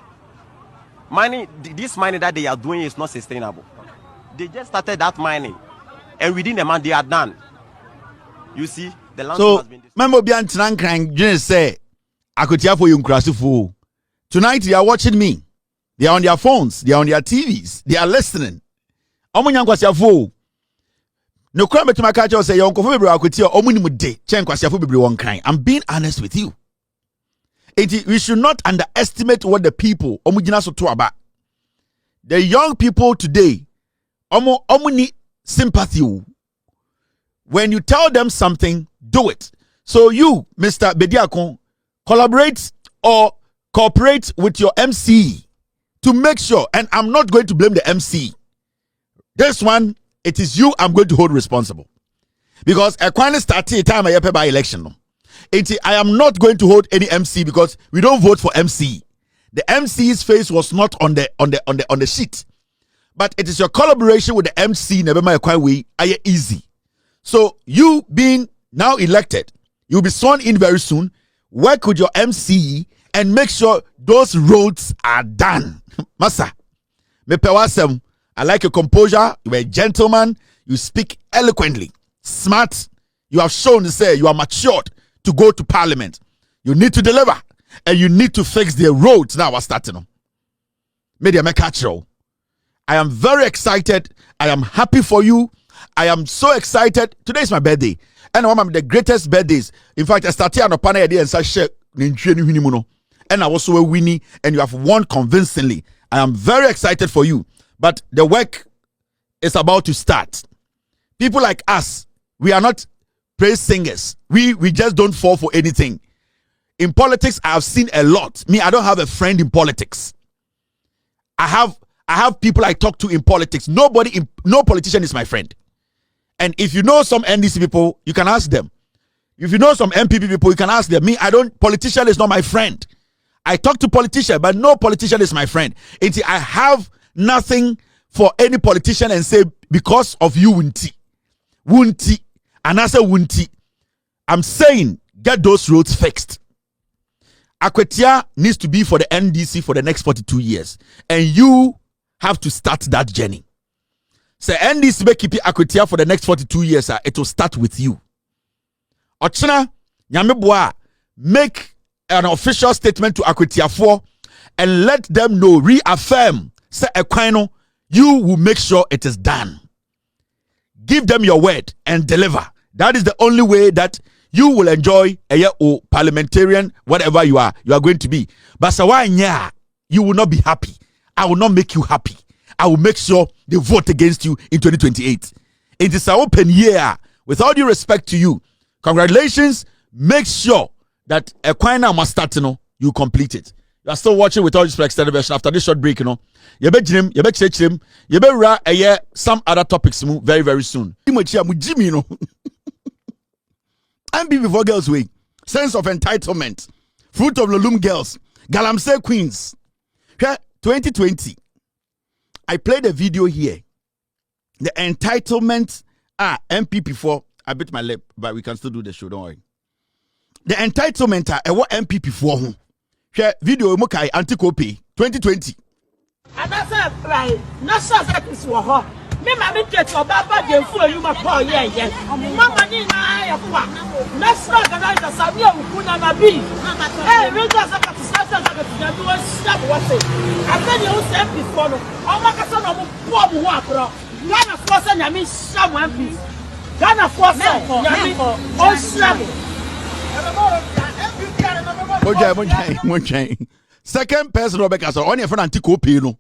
S4: This mining that they are doing is not sustainable. They just started that mining, and within a month they are done. You see, the land
S1: so,
S4: has been destroyed.
S1: Member Bian Trankrang just say, Akwatia for you. Tonight they are watching me. They are on their phones, they are on their TVs, they are listening. No crime to my culture say yon kofo bebre Akwatia omunimu de chen kwasiafo bebre won kan. I'm being honest with you. We should not underestimate what the people omugina so to aba. The young people today omuni sympathy. When you tell them something, do it. So you, Mr. Bediakon, collaborate or cooperate with your MC to make sure, and I'm not going to blame the MC. This one, it is you I'm going to hold responsible. Because a quite started time I pay by election. I am not going to hold any MC because we don't vote for MC. The MC's face was not on the sheet. But it is your collaboration with the MC never my quite way easy. So you being now elected, you'll be sworn in very soon. Work with your MC and make sure those roads are done. Massa, me pewasem. I like your composure. You are a gentleman. You speak eloquently, smart. You have shown to say you are matured to go to parliament. You need to deliver, and you need to fix the roads. Now we're starting. Media make catch-all. I am very excited. I am happy for you. I am so excited. Today is my birthday, and one of the greatest birthdays. In fact, I started on a panel and such and I was so winning, and you have won convincingly. I am very excited for you. But the work is about to start. People like us, we are not praise singers. We just don't fall for anything. In politics, I have seen a lot. Me, I don't have a friend in politics. I have people I talk to in politics. No politician is my friend. And if you know some NDC people, you can ask them. If you know some NPP people, you can ask them. Me, politician is not my friend. I talk to politicians, but no politician is my friend. I have nothing for any politician and say because of you wunti and I say wunti. I'm saying get those roads fixed. Akwatia needs to be for the NDC for the next 42 years, and you have to start that journey. Say NDC be keep Akwatia for the next 42 years. It will start with you. Ochina nyameboa, make an official statement to Akwatia 4 and let them know, reaffirm, say Equino, you will make sure it is done. Give them your word and deliver. That is the only way that you will enjoy a parliamentarian, whatever you are going to be. But Sawanya, you will not be happy. I will not make you happy. I will make sure they vote against you in 2028. It is an open year. With all due respect to you, congratulations. Make sure that Equina must start, you complete it. You are still watching with all this extended version after this short break, You be some other topics very, very soon. I'm before girls way. Sense of entitlement. Fruit of the loom girls. Galamsey queens. 2020. I played a video here. The entitlement. NPP 4. I bit my lip, but we can still do the show, don't worry. The entitlement what NPP 4. Video Mokai Anticope 2020.
S6: And that's right. Not so that is what me, my get for Baba, you fool, you my poor, yeah. Mamma, I have that's not the right of Samuel who could not be. Hey, we just have to start to do a step. What's it? I tell you, said before, oh, my son of poor Wapro. Ghana force and I mean someone, please. Ghana force, oh, slap.
S1: Second person Rebecca on your friend Antico Pino.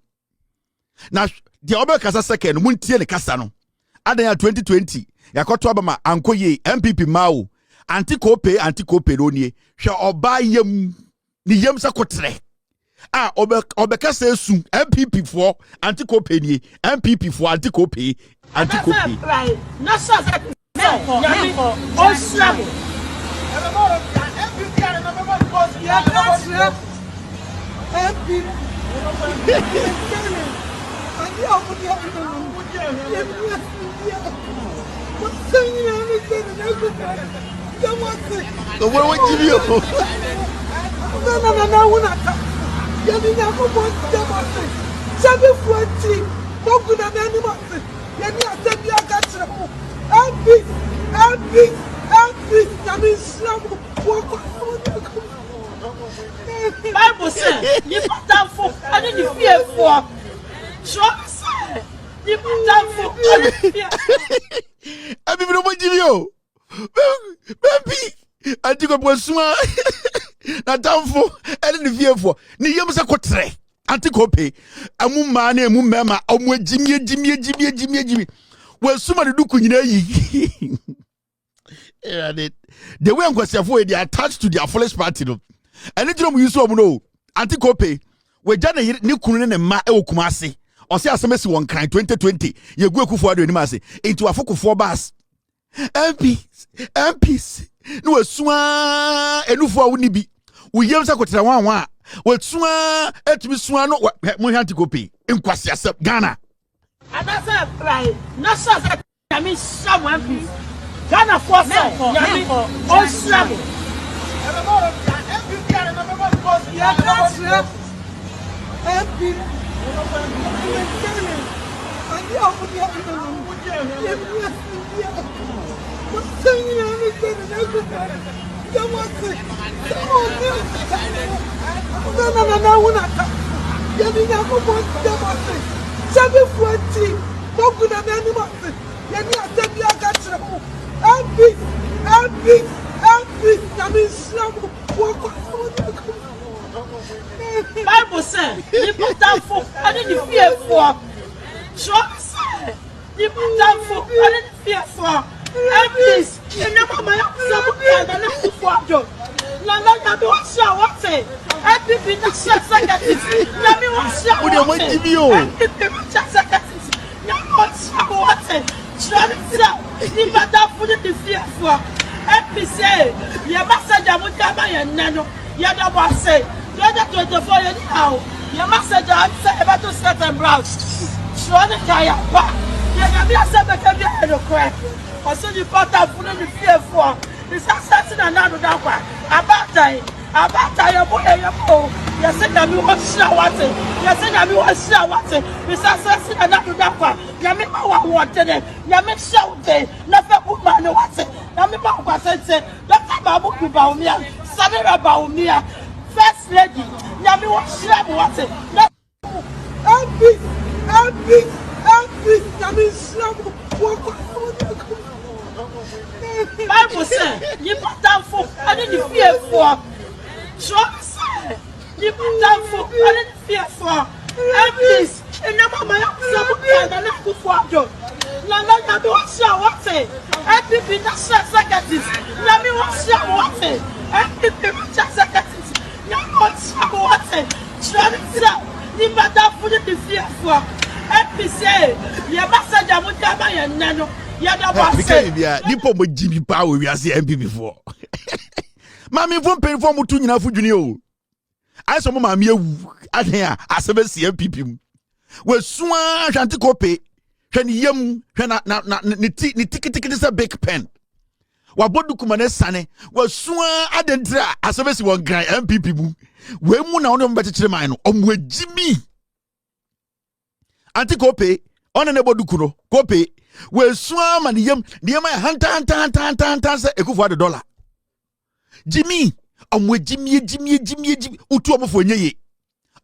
S1: Now the Obekasa second won't tell the Casano. adanya 2020 yakoto abama ankoye NPP mawo anti-kope no nie hwe oba yam ni yam sakotre obeka se su NPP for anti-kope nie NPP for anti-kope
S6: right na so yami o slap
S1: So what would give you?
S6: Bible says, you put down for I didn't fear for. Sure, you put down for I didn't fear.
S1: I mean, what give you? Baby, I think I was smart. Not down for I didn't fear for. Ni yam sakotre. Anti-kope. Amu mane, amu mema, amu Jimmy. Well, somebody do kunyina yi. The way I'm going to say they are attached to their fullest party. No. And it's you so no anti-kope. We jana ni kunu ne ma e okumase. On say asemesi won kan 2020. Ye gu ekufu ado ni ma se. Into afoko 4 bars. MPs. No esua enufu a woni bi. We yem sakotra wan. We sua etumi sua no mo anti-kope. Nkwasi asep Ghana.
S6: And that's right. Not so I mean someone MPs. Ghana force yami o slap. Bible says, you put down for I didn't fear for. Sure, you put down for I didn't fear for. MPs, you never my son and not for job. Nana, don't show what say. MPP, not secretary. Let me watch you.
S1: What do you give you?
S6: MPP, secretary. Not show what say. Try to sell. You put down for the fear for. MPC, your message, I would come and nano. You never say. 2024 anyhow. Your message, I say about to set and browse. Show the kaya back. You never said the career no crack. Also, you put up for the fear for. It's assassin and another one. About time, your boy, you said that we want to show what it. You said that we want to show what it. It's assassin and another one. You make my one wanted it. You make show it. Nothing put my no what's it. You make my one said, don't come about me about me. Something about me. First lady, you make what share what it. Bible says, you put down for I didn't fear for. Sure, you put down for I didn't fear for. MPs, and never my son and not for job. Nana, don't show what say. MPP, not secretary. Let me watch you what say. MPP, secretary. Not show what say. Try to sell. You put down for the fear for. MPC, your message, I would come and nano.
S1: Nipo mo Jimmy Power we are see MPP for. Mami from pay for mutu nyina fu dwene o. Ai so mo mami ewu adan a asebe see MPP. We suan anti-kope. Hwe ni yam hwe na ni tiki this a big pen. Wa bodu kuma na sane. We suan adentra asebe see won gran MPP mu. We mu na ono mbetechire man no omwe Jimmy. Anti-kope on na bodu kuno. Kope we swam and yam hanta say ekufu the dollar. Jimmy, Jimmy, utu omofo nyeye.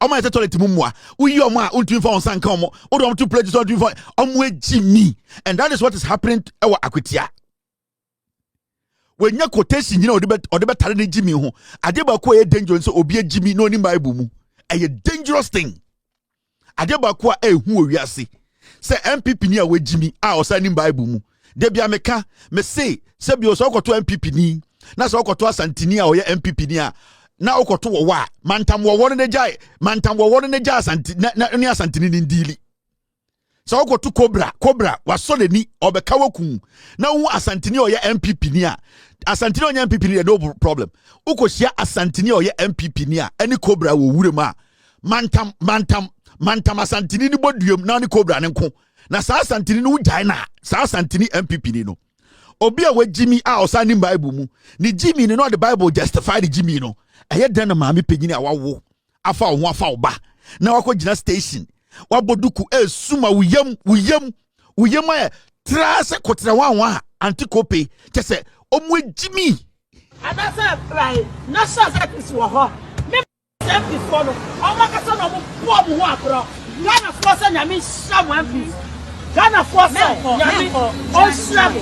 S1: Oma yete toilet mumwa. Uyi oma untu for on sanka omo. Odo to pledges on for omwe Jimmy. And that is what is happening to our Akwitia. When your quotation, you know, the better than Jimmy ho. Adeba kwa dangerous so obi Jimmy no ni Bible mu. A dangerous thing. Adeba kwa who we are see. say MPP ni a we Jimmy a osanim Bible mu de bia meka me say se bi o so okoto MPP ni na so okoto asantini a oye MPP ni a na okoto wo wa mantam wo ne jai asantini ni asantini ni ndili so okoto cobra waso de ni obeka waku na wo asantini oye MPP ni a asantini onye MPP ni no problem ukohia asantini oye MPP ni a ani cobra wo wure ma mantam asantini ni boduam na ni cobra ne nko na saa asantini no ujai na saa asantini MPP ni no obi a we Jimmy a osani Bible mu ni Jimmy ni no the Bible justify the Jimmy no eye den na maame pegini a wawo afa wo afa oba na wakogina station waboduku esuma wuyam a trase kotra wanwa antikope kese omwe Jimmy
S6: adasa right na sha service wo ho me MP follow omakasa no mo po mo ho akro Ghana force nyame sha mo MP Ghana force nyame on slabo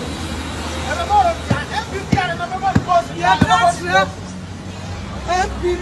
S6: MP can remember because you are MP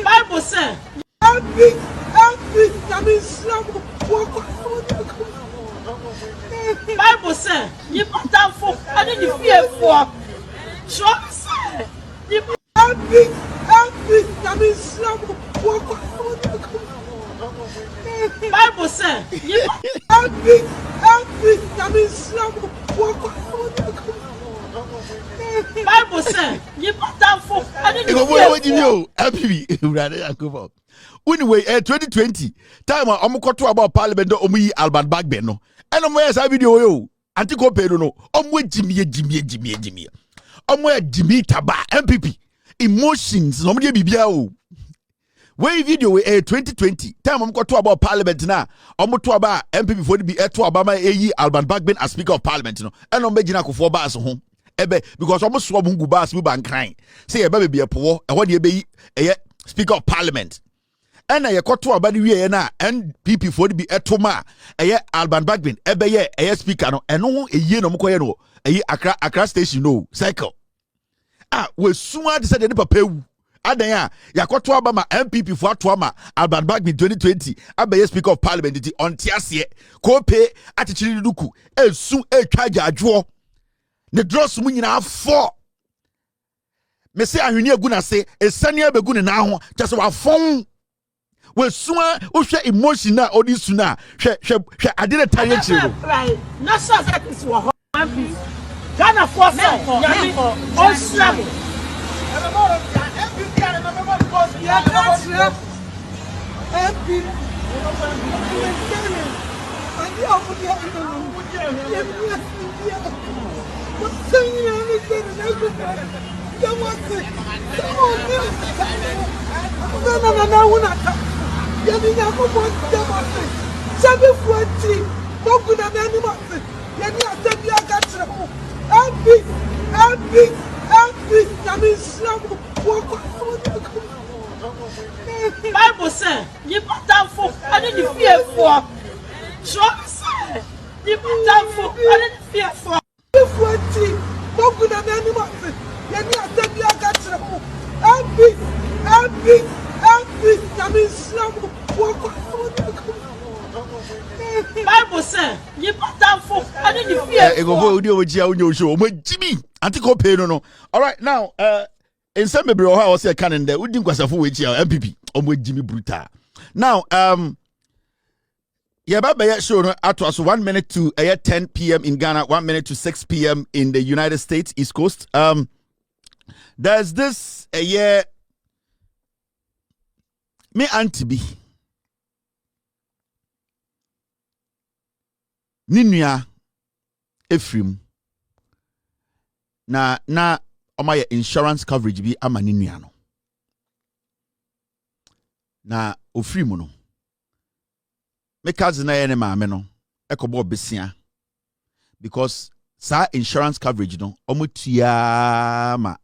S6: Bible says Bible says you put down for I didn't fear for sure say you Bible says you Bible says you put down for I didn't fear for
S1: anyway 2020 time omokoto about parliament omuyi Alban Bagbe no eno mo yesa video yo antiko pedo no omwe Jimmy omwe Jimmy taba MPP emotions no mo bibia o we video we 2020 time omokoto about parliament na omoto aba MPP for be eto aba ma eyi Alban Bagbe as speaker of parliament no eno megina kofo baas ho ebe because omo so mungu baas mu ban kran say ebe be epo e ho de ebe yi speaker of parliament ena ye koto aba ni wie na NPP for be etoma eye Alban Bagbe ebe ye speaker no eno ho eyi no mkoye no eyi Accra station no cycle we suma de said the papa wu adan ya yakoto aba ma MPP for ato ama Alban Bagbe 2020 aba ye speaker of parliament di ontiase ko pe atichiri duku esu etwa adwo ne dross mu nyina afọ me say ahwini egu na se esane abegu ne na ho kyese wa fon we sua wo hwe emotion na odi su na hwe ade na tare chiro
S6: right na sha service wo ho MP Ghana force nyame on slabo MP can remember because you are MP Bible says you put down for I didn't fear for sure say you put down for I didn't fear for Bible says you put down for I didn't fear
S1: for Jimmy antiko pay no all right now in some bebre o ha o say can there udi nkwasafo we chia MPP omo Jimmy brutal now yeah, show no at 1 minute to 10 p.m. in Ghana, 1 minute to 6 p.m. in the United States, East Coast. There's this me auntie bi Ninuya Ephraim na omaya insurance coverage bi ama Ninuya no na Ephraim no me cousin na ye ne maame no ekobo besia because sa insurance coverage no omutia ma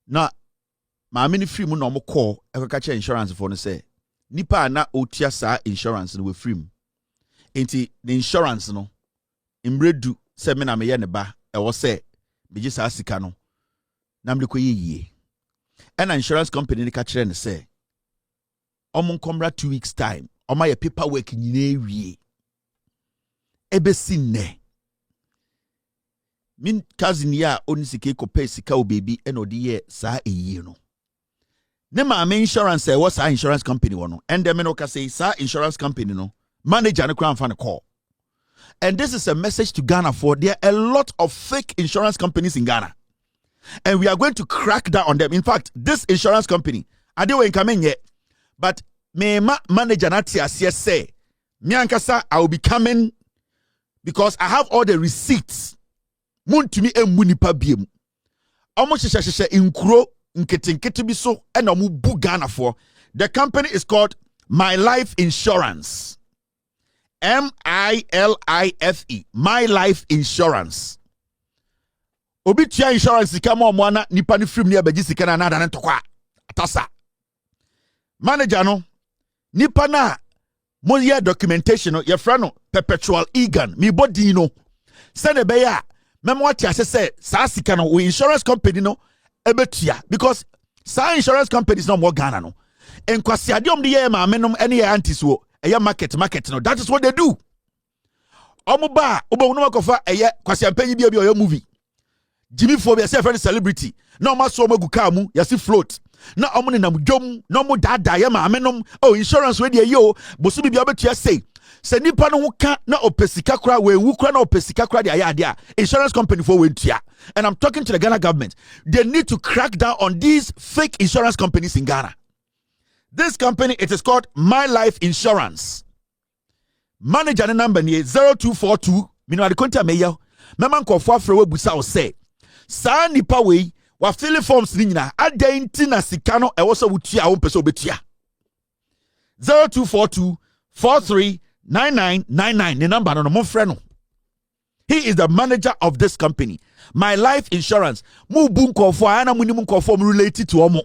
S1: na maame ni free mu na omo call ekaka che insurance for no say nipa na otua sa insurance no we free mu enti the insurance no imredu se me na me ye ne ba e wo se beji sa sika no na me ko yeye and insurance company ni ka kire ne say omo nkomra 2 weeks time omo ye paperwork nyina ewie ebesi ne min cousin ya onisike ko pay sika o baby and odi ye sa eyi no ne maame insurance was sa insurance company wono and them no ka say sa insurance company no manager no kran fa ne call. And this is a message to Ghana for there are a lot of fake insurance companies in Ghana. And we are going to crack down on them. In fact, this insurance company, I don't want coming yet, but me manager not say, me ankasa, I will be coming because I have all the receipts. Mun to me munipa biem. Almost inkro nketinketi biso and omu bu Ghana for. The company is called My Life Insurance. MILIFE, My Life Insurance. Obitia insurance kama mwana nipa ni film ni abeji sika na nada ntokwa atasa. Manager no nipa na mo ye documentation no ye fra no perpetual egan mi body no send be ya memo ati ase say sa sika no we insurance company no ebetua because sa insurance companies no mo Ghana no enkwasi adiom de ye ma menom ene ye antis wo eye market no that is what they do. Omuba obo no makofa eye kwasi ampanyi bia oyo movie Jimmy Phobia say friend celebrity na ma so magu car mu yasi float na omo ne nam dwom na omo dada ye ma menom oh insurance we de yo bosu bia obetua say se nipa no ho ka na opesika kra we wu kra na opesika kra de aya de insurance company for we ntua. And I'm talking to the Ghana government, they need to crack down on these fake insurance companies in Ghana. This company, it is called My Life Insurance. Manager number ni 0242. Mino adikonta meyo. Mema nkofo afre we busa o say. Sa nipa we wa fill forms ni nyina adenti na sika no e wo so wutua wo pese obetua. 0242 439999. The number no mo frɛ no. He is the manager of this company. My Life Insurance. Mu bu nkofo ana mu ni mu nkofo mu related to omo.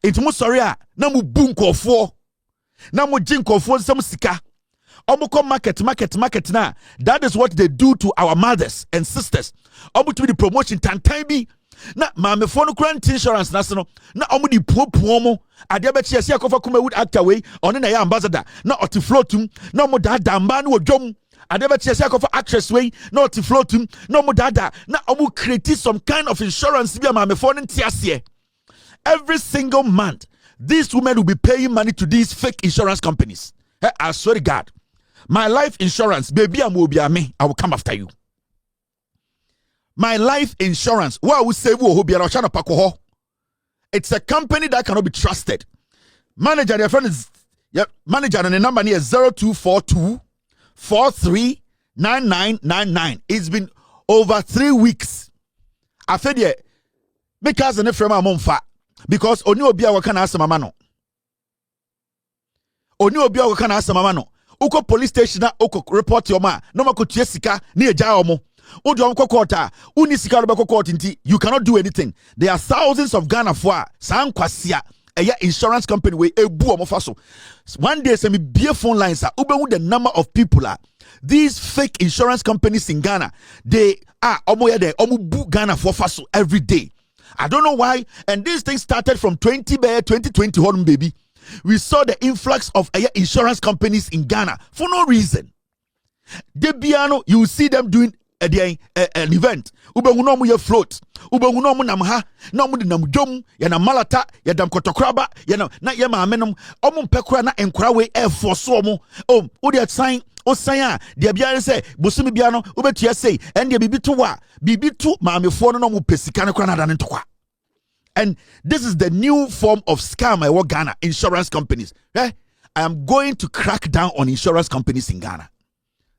S1: It's mo sorry na mu bu nkofo na mu ji nkofo nsam sika omo come market na that is what they do to our mothers and sisters. Omo to the promotion tantan bi na maame fo no grant insurance na se no na omo di puopuo mo ade be chia sia kofa kuma wood actor we one na ya ambassador na oti floatum na omo da mba na odwom ade be chia sia kofa actress we na oti floatum na omo da na omo create some kind of insurance bi maame fo no ntiase. Every single month, these women will be paying money to these fake insurance companies. Hey, I swear to God. My Life Insurance, baby, I will come after you. My Life Insurance, it's a company that cannot be trusted. Manager, their friend is manager, and the number here is 0242 439999. It's been over 3 weeks. I said, yeah, because the frame I'm on fat. Because oni obi a waka na asema no. Oni obi a waka na asema no. Uko police station na uko report your man. No makotua sika na eja omo. Odi omo kokota. Uni sika ro be kokota nti you cannot do anything. There are thousands of Ghana for san kwasia eye insurance company we ebu omo fa so. One day some be phone lines are ubehu the number of people are these fake insurance companies in Ghana. They are omo ye de omo bu Ghana for fa so every day. I don't know why. And this thing started from 2021, baby. We saw the influx of insurance companies in Ghana for no reason. Debiano, you will see them doing an event. Ubehunomu ye float. Ubehunomu namha. Namu di namjom. Yana malata. Yadam kotokraba. Yana na yema amenum. Omu pekura na enkrawe air force omu. Udi at sign. O saya. Dia biya se. Busumi biano. Ubetia say. And dia bibitu wa. Bibitu maamefo no mu pesikane kwa na dane ntokwa. And this is the new form of scam I work Ghana insurance companies. I am going to crack down on insurance companies in Ghana.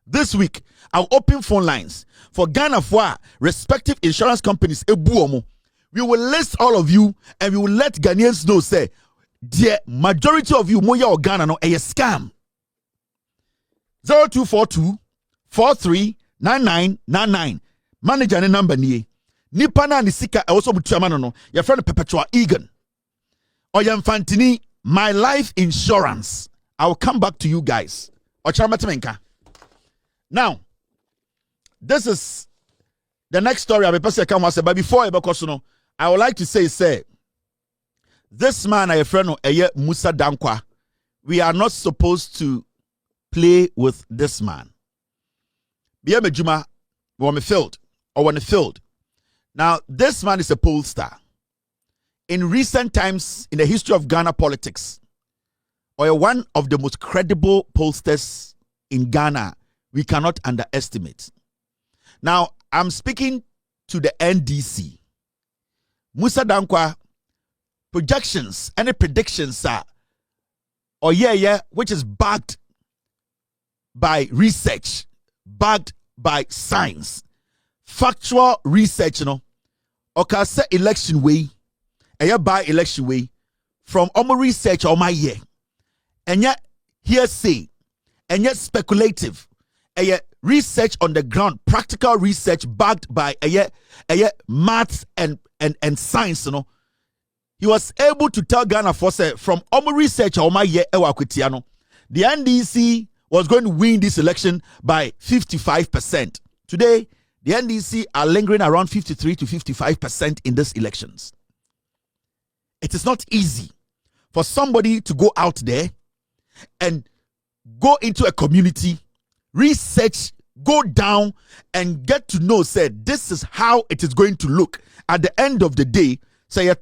S1: This week, I'll open phone lines for Ghana for respective insurance companies. We will list all of you and we will let Ghanaians know, say, the majority of you, Moya or Ghana, no, a scam. 0242 43 9999 manager ne number nie nipa na ne sika also butuama no your friend Perpetual Egan or Fantini my life insurance. I will come back to you guys. Now, this is the next story. I'm a person come say, but before I would like to say, this man, a friend, Musa Dankwa, we are not supposed to play with this man. Be Juma, when field. Now, this man is a pollster. In recent times, in the history of Ghana politics, or one of the most credible pollsters in Ghana, we cannot underestimate. Now, I'm speaking to the NDC. Musa Dankwa, projections, any predictions are, which is backed by research, backed by science, factual research, okay, say election way, by election way, from our research or my year, and yet hearsay, and yet speculative, research on the ground, practical research backed by maths and science, He was able to tell Ghana for say from our research or my year, the NDC was going to win this election by 55%. Today, the NDC are lingering around 53 to 55% in these elections. It is not easy for somebody to go out there and go into a community, research, go down and get to know, say, this is how it is going to look. At the end of the day, say,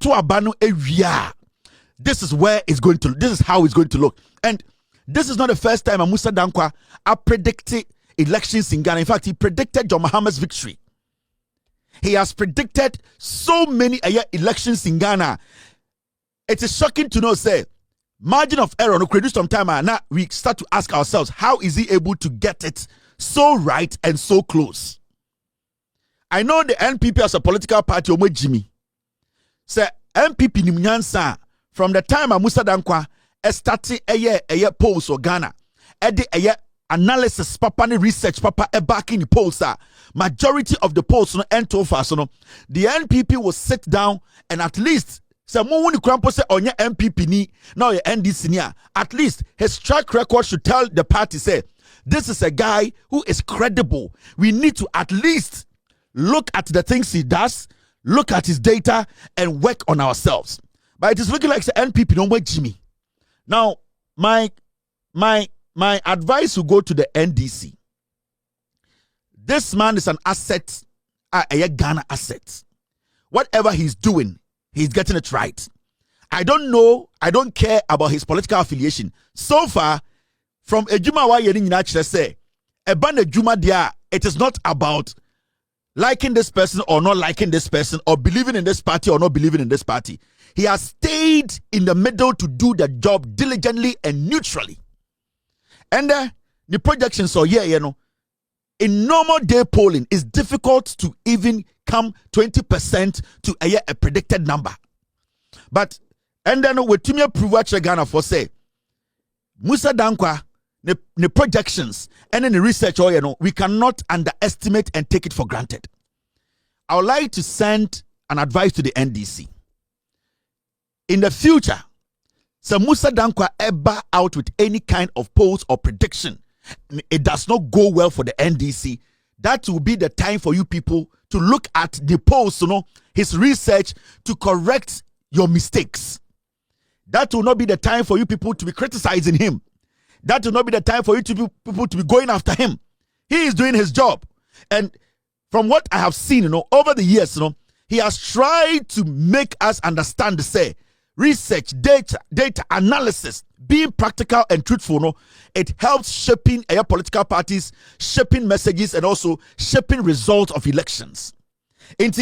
S1: this is where it's going to, this is how it's going to look. And this is not the first time Musa Dankwa predicted elections in Ghana. In fact, he predicted John Mahama's victory. He has predicted so many elections in Ghana. It is shocking to know, say, margin of error, no credit some time, and now we start to ask ourselves, how is he able to get it so right and so close? I know the NPP as a political party, Jimmy. Say, NPP Nimnyansa, from the time Musa Dankwa started a polls or Ghana, a analysis, papa, research, papa, back in the polls, majority of the polls, no, and to fast, no, the NPP will sit down and at least say, mo wuni krampo say onye NPP ni, now your NDC ni, at least his track record should tell the party, say, this is a guy who is credible. We need to at least look at the things he does, look at his data, and work on ourselves. But it is looking like the NPP no more Jimmy. Now, my advice will go to the NDC. This man is an asset, a Ghana asset. Whatever he's doing, he's getting it right. I don't know, I don't care about his political affiliation. So far, from Ejuma wa yeni nyina say, Eban Ejuma dia, it is not about liking this person or not liking this person, or believing in this party or not believing in this party. He has stayed in the middle to do the job diligently and neutrally. And the projections are in normal day polling, it's difficult to even come 20% to a predicted number. But and then with Timmy prove what Ghana for say Musa Dankwa the projections and then the research we cannot underestimate and take it for granted. I would like to send an advice to the NDC. In the future, so Musa Dankwa ever out with any kind of polls or prediction, it does not go well for the NDC. That will be the time for you people to look at the polls, his research, to correct your mistakes. That will not be the time for you people to be criticizing him. That will not be the time for you people to be going after him. He is doing his job. And from what I have seen, over the years, he has tried to make us understand, say, research, data analysis, being practical and truthful, it helps shaping political parties, shaping messages, and also shaping results of elections. And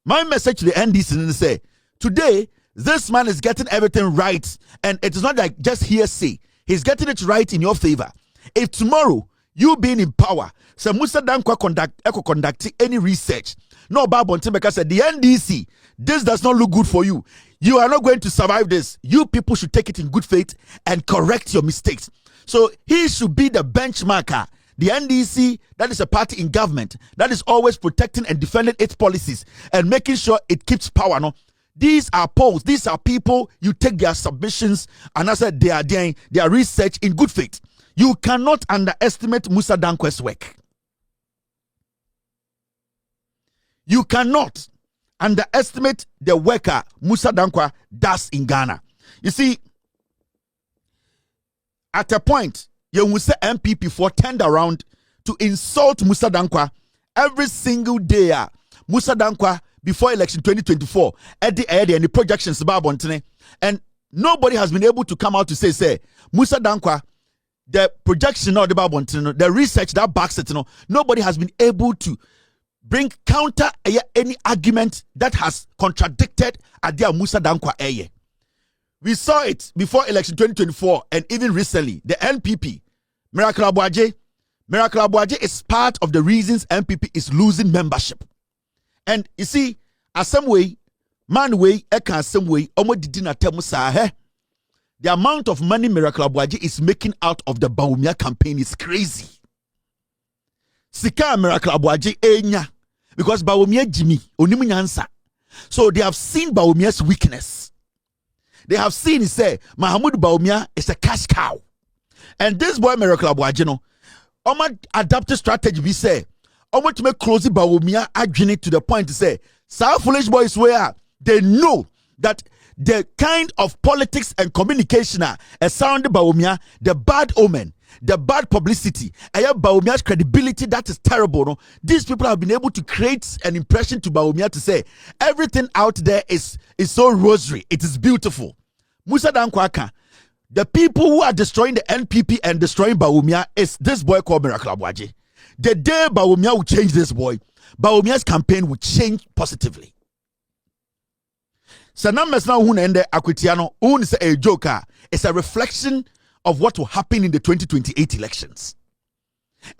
S1: my message to the NDC is say, today, this man is getting everything right, and it is not like just hearsay. He's getting it right in your favor. If tomorrow, you being in power, so Musa Dankwa conduct any research, no Babon Timbeka said, the NDC, this does not look good for you. You are not going to survive this. You people should take it in good faith and correct your mistakes. So he should be the benchmarker The NDC, that is a party in government that is always protecting and defending its policies and making sure it keeps power. No, these are polls. These are people. You take their submissions and as they are doing their research in good faith. You cannot underestimate Musa Dankwa's work. You cannot underestimate the worker Musa Dankwa does in Ghana. You see, at a point, you will say NPP for turned around to insult Musa Dankwa every single day. Musa Dankwa before election 2024 at the end and the projections about Bontene, and nobody has been able to come out to say Musa Dankwa, the projection of the Bontene, the research that backs it, nobody has been able to bring counter any argument that has contradicted Adia Musa Dankwa. We saw it before election 2024 and even recently. The NPP, Miracle Abuaje is part of the reasons NPP is losing membership. And you see, as some way, man way, eka some way, the amount of money Miracle Abuaje is making out of the Bawumia campaign is crazy. Sika Miracle Abuaje enya. Because Bawumia Jimmy, onimu nyansa. So they have seen Bawumia's weakness. They have seen, say, Mahamudu Bawumia is a cash cow. And this boy Miracle Abuaje, Oma adapted strategy, we say, Oma to make close Bawumia adjunct to the point to say, South foolish boys where they know that the kind of politics and communication surrounding Bawumia, the bad omen, the bad publicity, Bawumia's credibility, that is terrible. No? These people have been able to create an impression to Bawumia to say everything out there is so rosary, it is beautiful. Musa Dankwaka, the people who are destroying the NPP and destroying Bawumia is this boy called Miracle Abuaje. The day Bawumia will change this boy, Bawumia's campaign will change positively. So now ende akwitiano is a joker. It's a reflection of what will happen in the 2028 elections.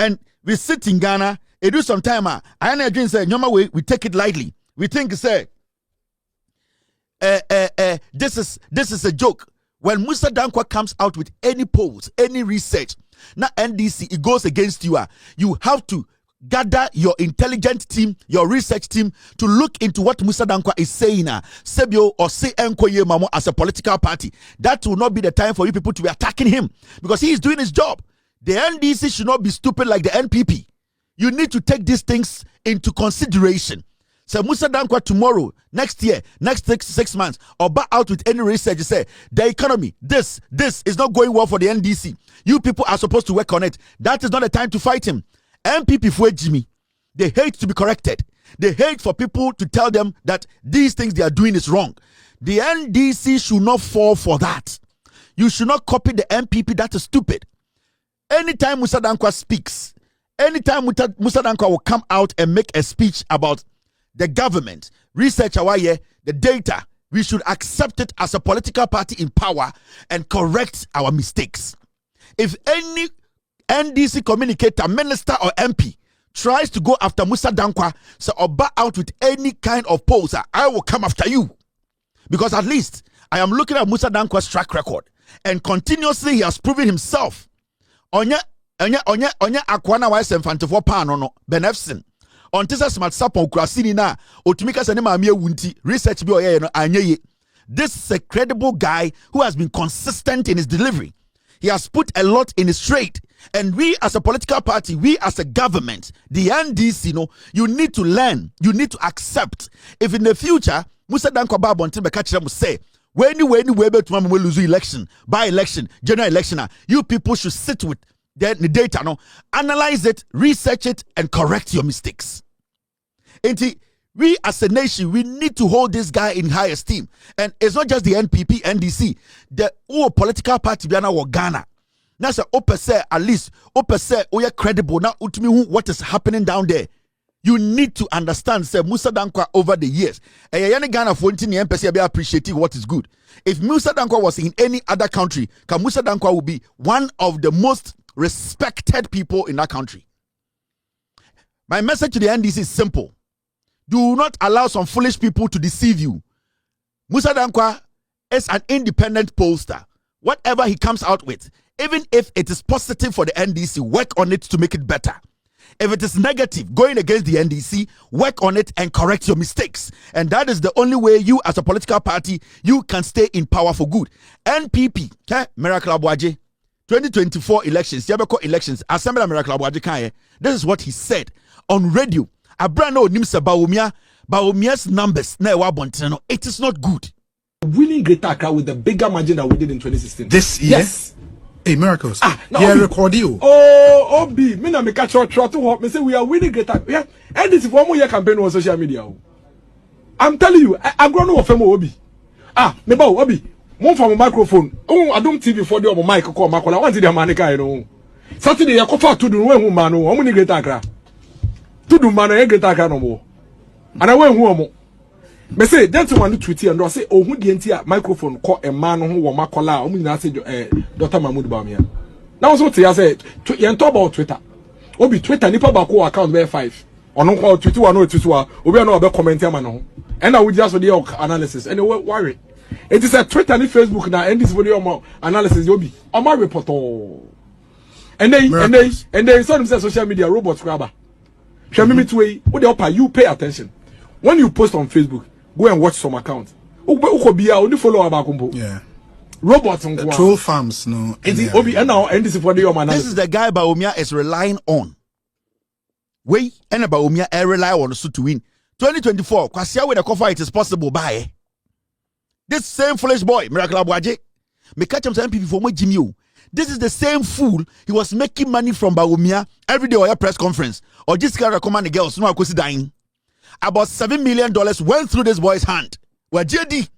S1: And we sit in Ghana, it do some time. I agree say we take it lightly. We think say this is a joke. When Musa Dankwa comes out with any polls, any research, now NDC, it goes against you. You have to gather your intelligent team, your research team to look into what Musa Dankwa is saying. Sebio or say Enkoye Mamo as a political party. That will not be the time for you people to be attacking him because he is doing his job. The NDC should not be stupid like the NPP. You need to take these things into consideration. So Musa Dankwa tomorrow, next year, next 6 months, or back out with any research, you say, the economy, this is not going well for the NDC. You people are supposed to work on it. That is not the time to fight him. NPP for Jimmy, they hate to be corrected. They hate for people to tell them that these things they are doing is wrong. The NDC should not fall for that. You should not copy the NPP. That is stupid. Anytime Musa Dankwa speaks, anytime Musa Dankwa will come out and make a speech about the government, research the data, we should accept it as a political party in power and correct our mistakes. If any NDC communicator, minister or MP tries to go after Musa Dankwa, so or back out with any kind of pose, I will come after you. Because at least I am looking at Musa Dankwa's track record and continuously he has proven himself. Onya akwana wa semfantefo pa no benefsin. Ontisa smart sapon kurasini na otumika sene maami ewunti research bi oye no anyeye. This is a credible guy who has been consistent in his delivery. He has put a lot in his trade. And we as a political party, we as a government, the NDC, you need to learn, you need to accept. If in the future, Musa Dankwa Babontin Bekachira will say, when you able to lose election, by election, general election, you people should sit with the data, analyze it, research it, and correct your mistakes. And we as a nation, we need to hold this guy in high esteem. And it's not just the NPP, NDC, the whole political party, Ghana. Now, say, at least, we are credible. Now, what is happening down there? You need to understand, say, Musa Dankwa over the years. Ghana for appreciating what is good. If Musa Dankwa was in any other country, Musa Dankwa would be one of the most respected people in that country. My message to the NDC is simple. Do not allow some foolish people to deceive you. Musa Dankwa is an independent pollster. Whatever he comes out with Even if it is positive for the NDC, work on it to make it better. If it is negative, going against the NDC, work on it and correct your mistakes. And that is the only way you, as a political party, you can stay in power for good. NPP, Miracle Abuaje, 2024 elections, Yabeko elections, Assembly Miracle Abuaje Kanye. This is what he said on radio. Abrano Nimsa Baumia's numbers, it is not good.
S7: Winning Greater Accra with the bigger margin that we did in 2016.
S8: This year?
S7: Yes.
S8: Hey, miracles.
S7: No,
S8: yeah, record you.
S7: Oh, Obi, me na me catch your throttle hop. Me say we are winning Greater. Yeah, and this is one more year campaign on social media. I'm telling you, I'm going to offer Obi. Me ba Obi. One from a microphone. Oh, I don't TV for the mic call Makola. I want to the manica, you know. Saturday, I call to do one man. I'm winning Greater Accra. To do man, I Greater Accra no more. And I went home. Me say gentleman no tweet and I say oh who the entire microphone call a man who wa makola o nyina say Dr. Mahmoud Bawumia. Now so te say you talk about Twitter. Obi Twitter nipa ba ko account be 5. Ono ko tweet wa no tweet wa obi na be comment am no. And I would just do the analysis and worry. It is a Twitter and Facebook now and this video analysis obi. O ma report all. And then some say social media robot grabber. Shall me to way what the you pay attention. When you post on Facebook, go and watch some accounts. Only follow about Kumpo.
S8: Yeah.
S7: Robots
S8: on troll farms, no.
S1: This is the guy Bawumia is relying on. We and Bawumia rely on so to win. 2024, Kwasia with the cover it is possible by this same foolish boy, Miracle Abuaje. Me catch him some people for my Jimmy. This is the same fool. He was making money from Bawumia every day or a press conference. Or just can recommend the girls no I could dying. About $7 million went through this boy's hand. Well, JD,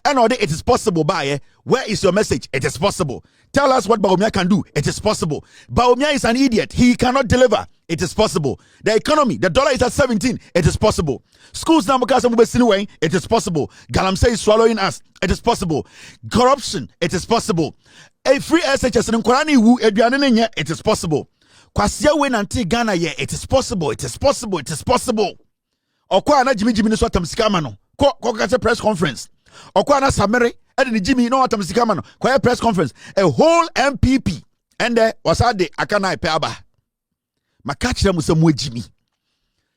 S1: and all day it is possible. By where is your message? It is possible. Tell us what Bawumia can do. It is possible. Bawumia is an idiot. He cannot deliver. It is possible. The economy, the dollar is at 17. It is possible. Schools now because it is possible. Galamsey is swallowing us. It is possible. Corruption. It is possible. A free SHS in Korani wu eduanene. It is possible. Kwasia win anti Ghana ye. It is possible. It is possible. It is possible. Okwa na Jimmy no swatam sikama no ko press conference okwa na Samere and the Jimmy no watam sikama no ko press conference a whole MPP and there was ade akana ipe aba makach dem se mo Jimmy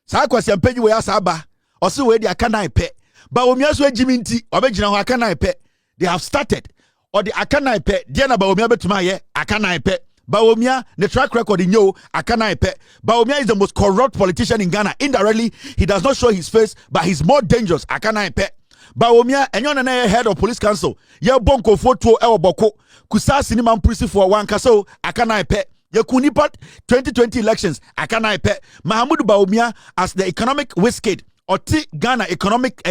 S1: sa kwasi ampanyi we asa aba o se we di akana ipe ba omia so Jimmy nti obegina ho akana ipe they have started or the akana ipe dia na ba omia betuma ye akana ipe Bawumia, the track record in yo, Akana Epe. Bawumia is the most corrupt politician in Ghana. Indirectly, he does not show his face, but he's more dangerous. Akana Epe. Bawumia, and you're head of police council. Ye bonko foto ewa boko. Kusa sinima mprisi for one kaso. Akana Epe. Ye kunipat 2020 elections. Akana Epe. Mahamudu Bawumia as the economic whiskey. Oti Ghana economic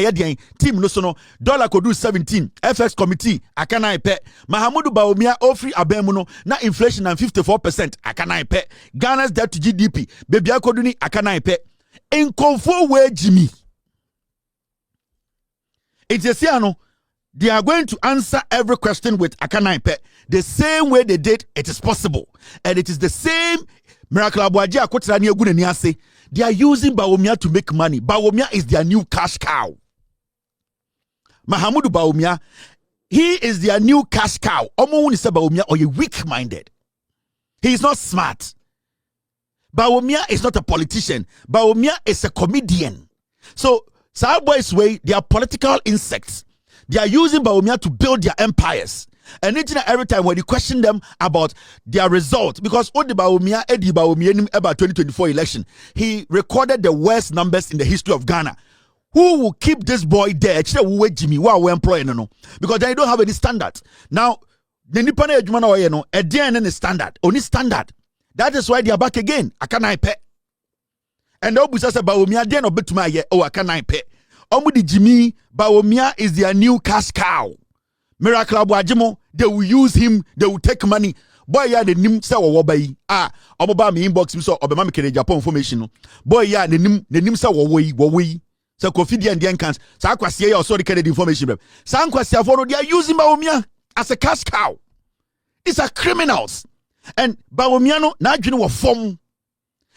S1: team no sono dollar could do 17 FX committee akana ipe Mahamudu Bawumia ofri abemuno na inflation and 54% akana ipe Ghana's debt to GDP baby akoduni akana ipe in konfo we Jimmy it's a siano they are going to answer every question with akana ipe the same way they did. It is possible and it is the same Miracle Abuaje akotra ni egune ni ase. They are using Bawumia to make money. Bawumia is their new cash cow. Mahamudu Bawumia, he is their new cash cow. Omo say Bawumia or you weak-minded. He is not smart. Bawumia is not a politician. Bawumia is a comedian. So, Southboys way, they are political insects. They are using Bawumia to build their empires. And every time when you question them about their result, because Edi Bawumia about 2024 election, he recorded the worst numbers in the history of Ghana. Who will keep this boy there? Jimmy, we employ no, because they don't have any standards. Now, the Nipane Ejumana no, a DNA standard, only standard. That is why they are back again. Akana ipe. And the Obusa Bawumia then obetuma ye oh akana ipe. Omudi Jimmy Bawumia is their new cash cow. Miracle Abuajimo, they will use him, they will take money. Boy, yeah, the nim say wobai. Oboba me inbox me so obema me kere Japan information. Boy, yeah, the nim say wowi. So Kofi and the Enkans. Sa kwasi ya also the Kennedy information. Sa kwasi aforo they are using Bawumia as a cash cow. These are criminals. And Bawumia no na adwene wo fom.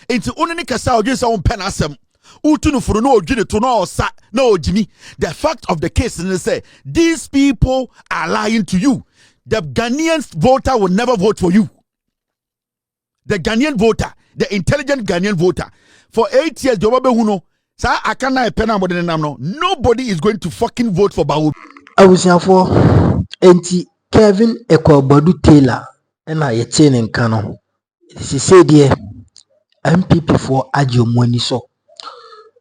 S1: Enti onene kasa odwene sa on pen asem. Utunu furu no odwene to no osa no Jimmy. The fact of the case is say these people are lying to you. The Ghanaian voter will never vote for you. The Ghanaian voter, the intelligent Ghanaian voter, for 8 years, nobody is going to fucking vote for Bawu.
S9: I was here for Kevin Tailor and I in Kano. She said, "Dear NPP for Ajo money so."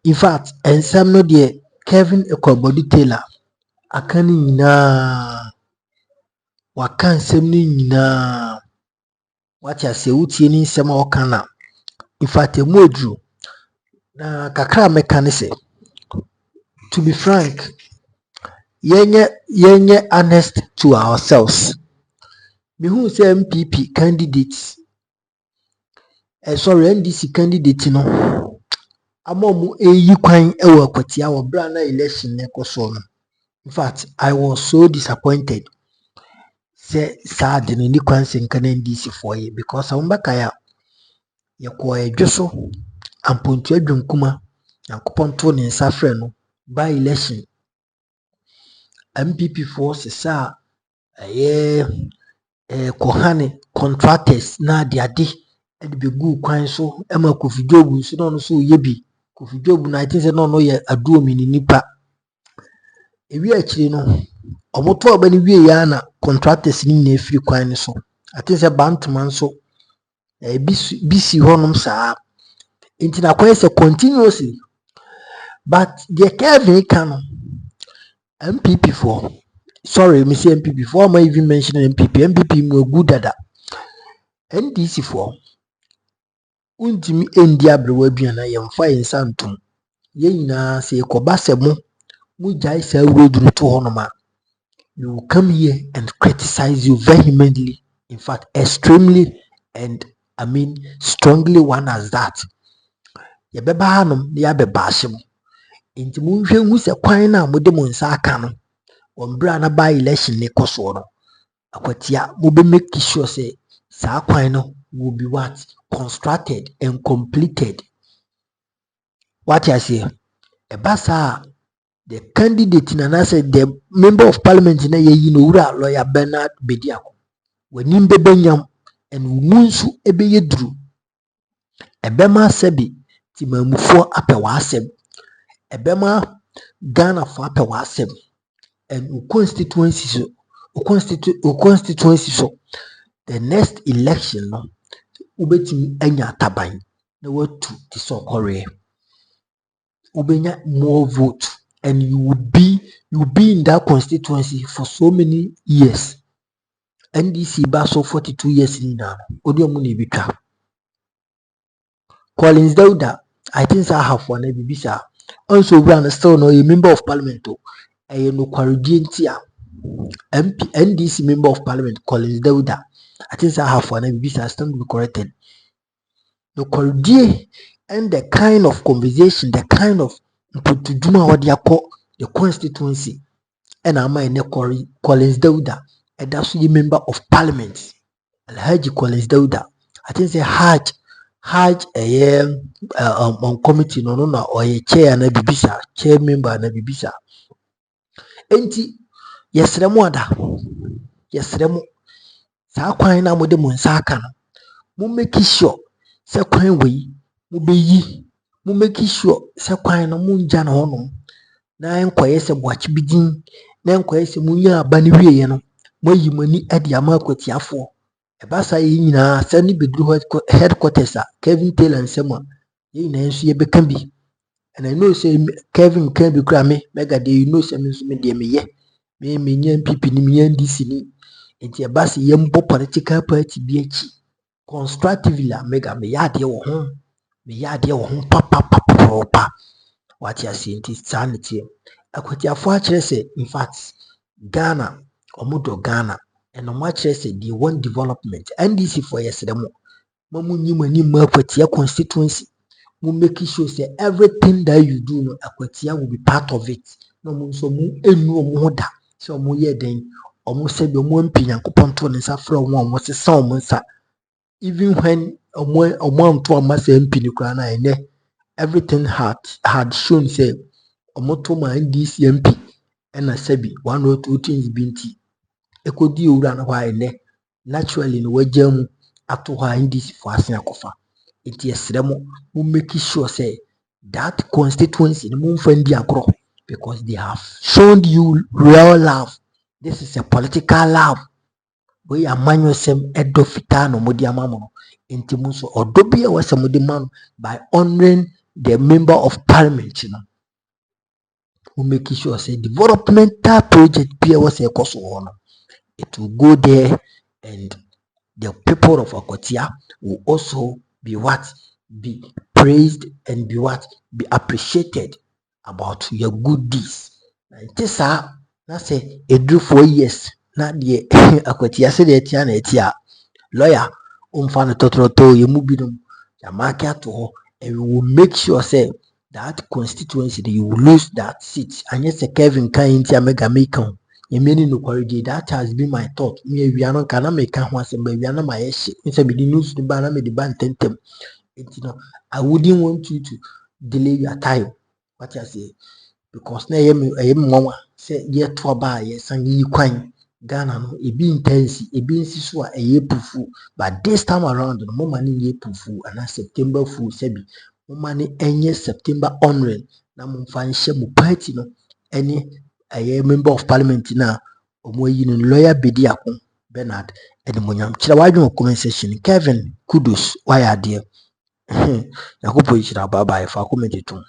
S9: In fact, and some no dear Kevin Tailor. I can't na wakan semni na what ya say uti ni sema wakana. In fact, a modru na kakra mekanise. To be frank, yenye honest to ourselves. Me who say MPP candidates, sorry NDC candidate no. Amomu eyi kwan ewa kwatia wa brana election ne koso no. In fact, I was so disappointed. Say sad in any kwan sen kan NDC for ye because ambaka ya kwa edwoso ampontu adwankuma yankopon ne nsa frɛ no by election MPP force sa kohane contractors na de begu kwan so ema Kofi Jobu so no so yebi Kofi Jobu na I think say no ye aduomi ni nipa ewi akire no omoto obani wie ya na contractors ni na efiri kwan so I think say bantman so bisi honum saa inti na kwan say continuously but the Kevin Kano MPP for sorry me say MPP for am even mention MPP no good dada NDC for untimi endi abrewa aduana yemfa yensa ntom ye nyina se ekoba semo mu jai sa woduru to honoma you will come here and criticize you vehemently, in fact extremely, and I mean strongly one as that ye beba hanom ne ya beba ahyem inti mu hwe hu se kwan na mode mu nsa aka no wombra na by election ne koso no akwatia mo be make sure say sa kwan no will be what constructed and completed. What I say ebasa the candidate na said the member of parliament na ye no wura lawyer Bernard Bediako wanim bebenyam and munsu ebeye duru ebema sebi timamufo apewa asem ebema Ghana for apewa asem and constituency so the next election no ubetimi anya taban na watu tisokore ubenya more vote and you will be in that constituency for so many years. NDC baso 42 years in now. Odi omuni bitwa. Collins Dauda, I think I have one bibisa. Also run still no a member of parliament to a no quarantia NDC member of parliament Collins Dauda. I think I have one bibisa stand to be corrected. No quarantia and the kind of conversation, the kind of to do what they call the constituency and am I Collins Dauda and that's the member of parliament Alhaji Collins Dauda. I think say Haj on committee no or a chair na bibisa chair member na bibisa enti yesremo sa kwan na mode mu nsa aka no mu make sure say kwan we mu beyi mu make sure say kwan no mu nja na hono na enkoye se boachi bidin na enkoye se munya abani wiye no moyi mani ade amakwatiafo ebasa yi nyina sani bedru headquarters Kevin Tailor nsema yi na enso ye beka bi and I know say Kevin can be kra mega dey you know say me so me dey meye me nya MPP ni me NDC ni enti ebasa ye mbo political party bi achi constructively mega me yade wo ho papa what you see enti sanity akwatiafo a kire say in fact Ghana omodo Ghana and no much say the one development NDC for yesterday mamu nyimani ma akwatia constituency mu make sure say everything that you do no akwatia will be part of it no mu so mu enu omo hoda so mu ye den omo se be omo mpinyankopon to ne nsa fra omo se sa omo nsa even when omo anto amasa mpini kura na ene everything had shown say omo to ma NDC MP and a sebi one or two things binti ekodi owura no hɔ a ene naturally no wagya mu ato hɔ a ndc fo ase akɔfa enti esrɛ mo make sure say that constituency no mo mfa ndi agorɔ because they have shown you real love. This is a political love. We are manusem edo fita no modi amamo no enti mo so odo bi e wase modi man by honoring the member of parliament, you know. We make sure say developmental project be was a cost one. It will go there and the people of Akotia will also be praised and be appreciated about your good deeds. This na say a drew 4 years na the Akotia say the etia lawyer umfano totroto yemu bidum ya market to, and we will make sure say that constituency that you will lose that seat. And yes, Kevin Kaintia mega maker. You mean no quality. That has been my thought. Me we are not gonna make once and we are not my shit. Instead of the news the banner me the band tentem. You know, I wouldn't want you to delay your time. What I say, because na yem mama say yet to buy yes and you kwan Ghana no ebi intense ebi nsi so a eye pufu, but this time around no more money ye pufu and September full sebi money enye September honoring na mo fa nhye mo party no any a member of parliament na omo yi no lawyer bedi akon Bernard Edmonyam kira wadwo comment section Kevin kudos why are there yakopo yi kira bye bye fa comment to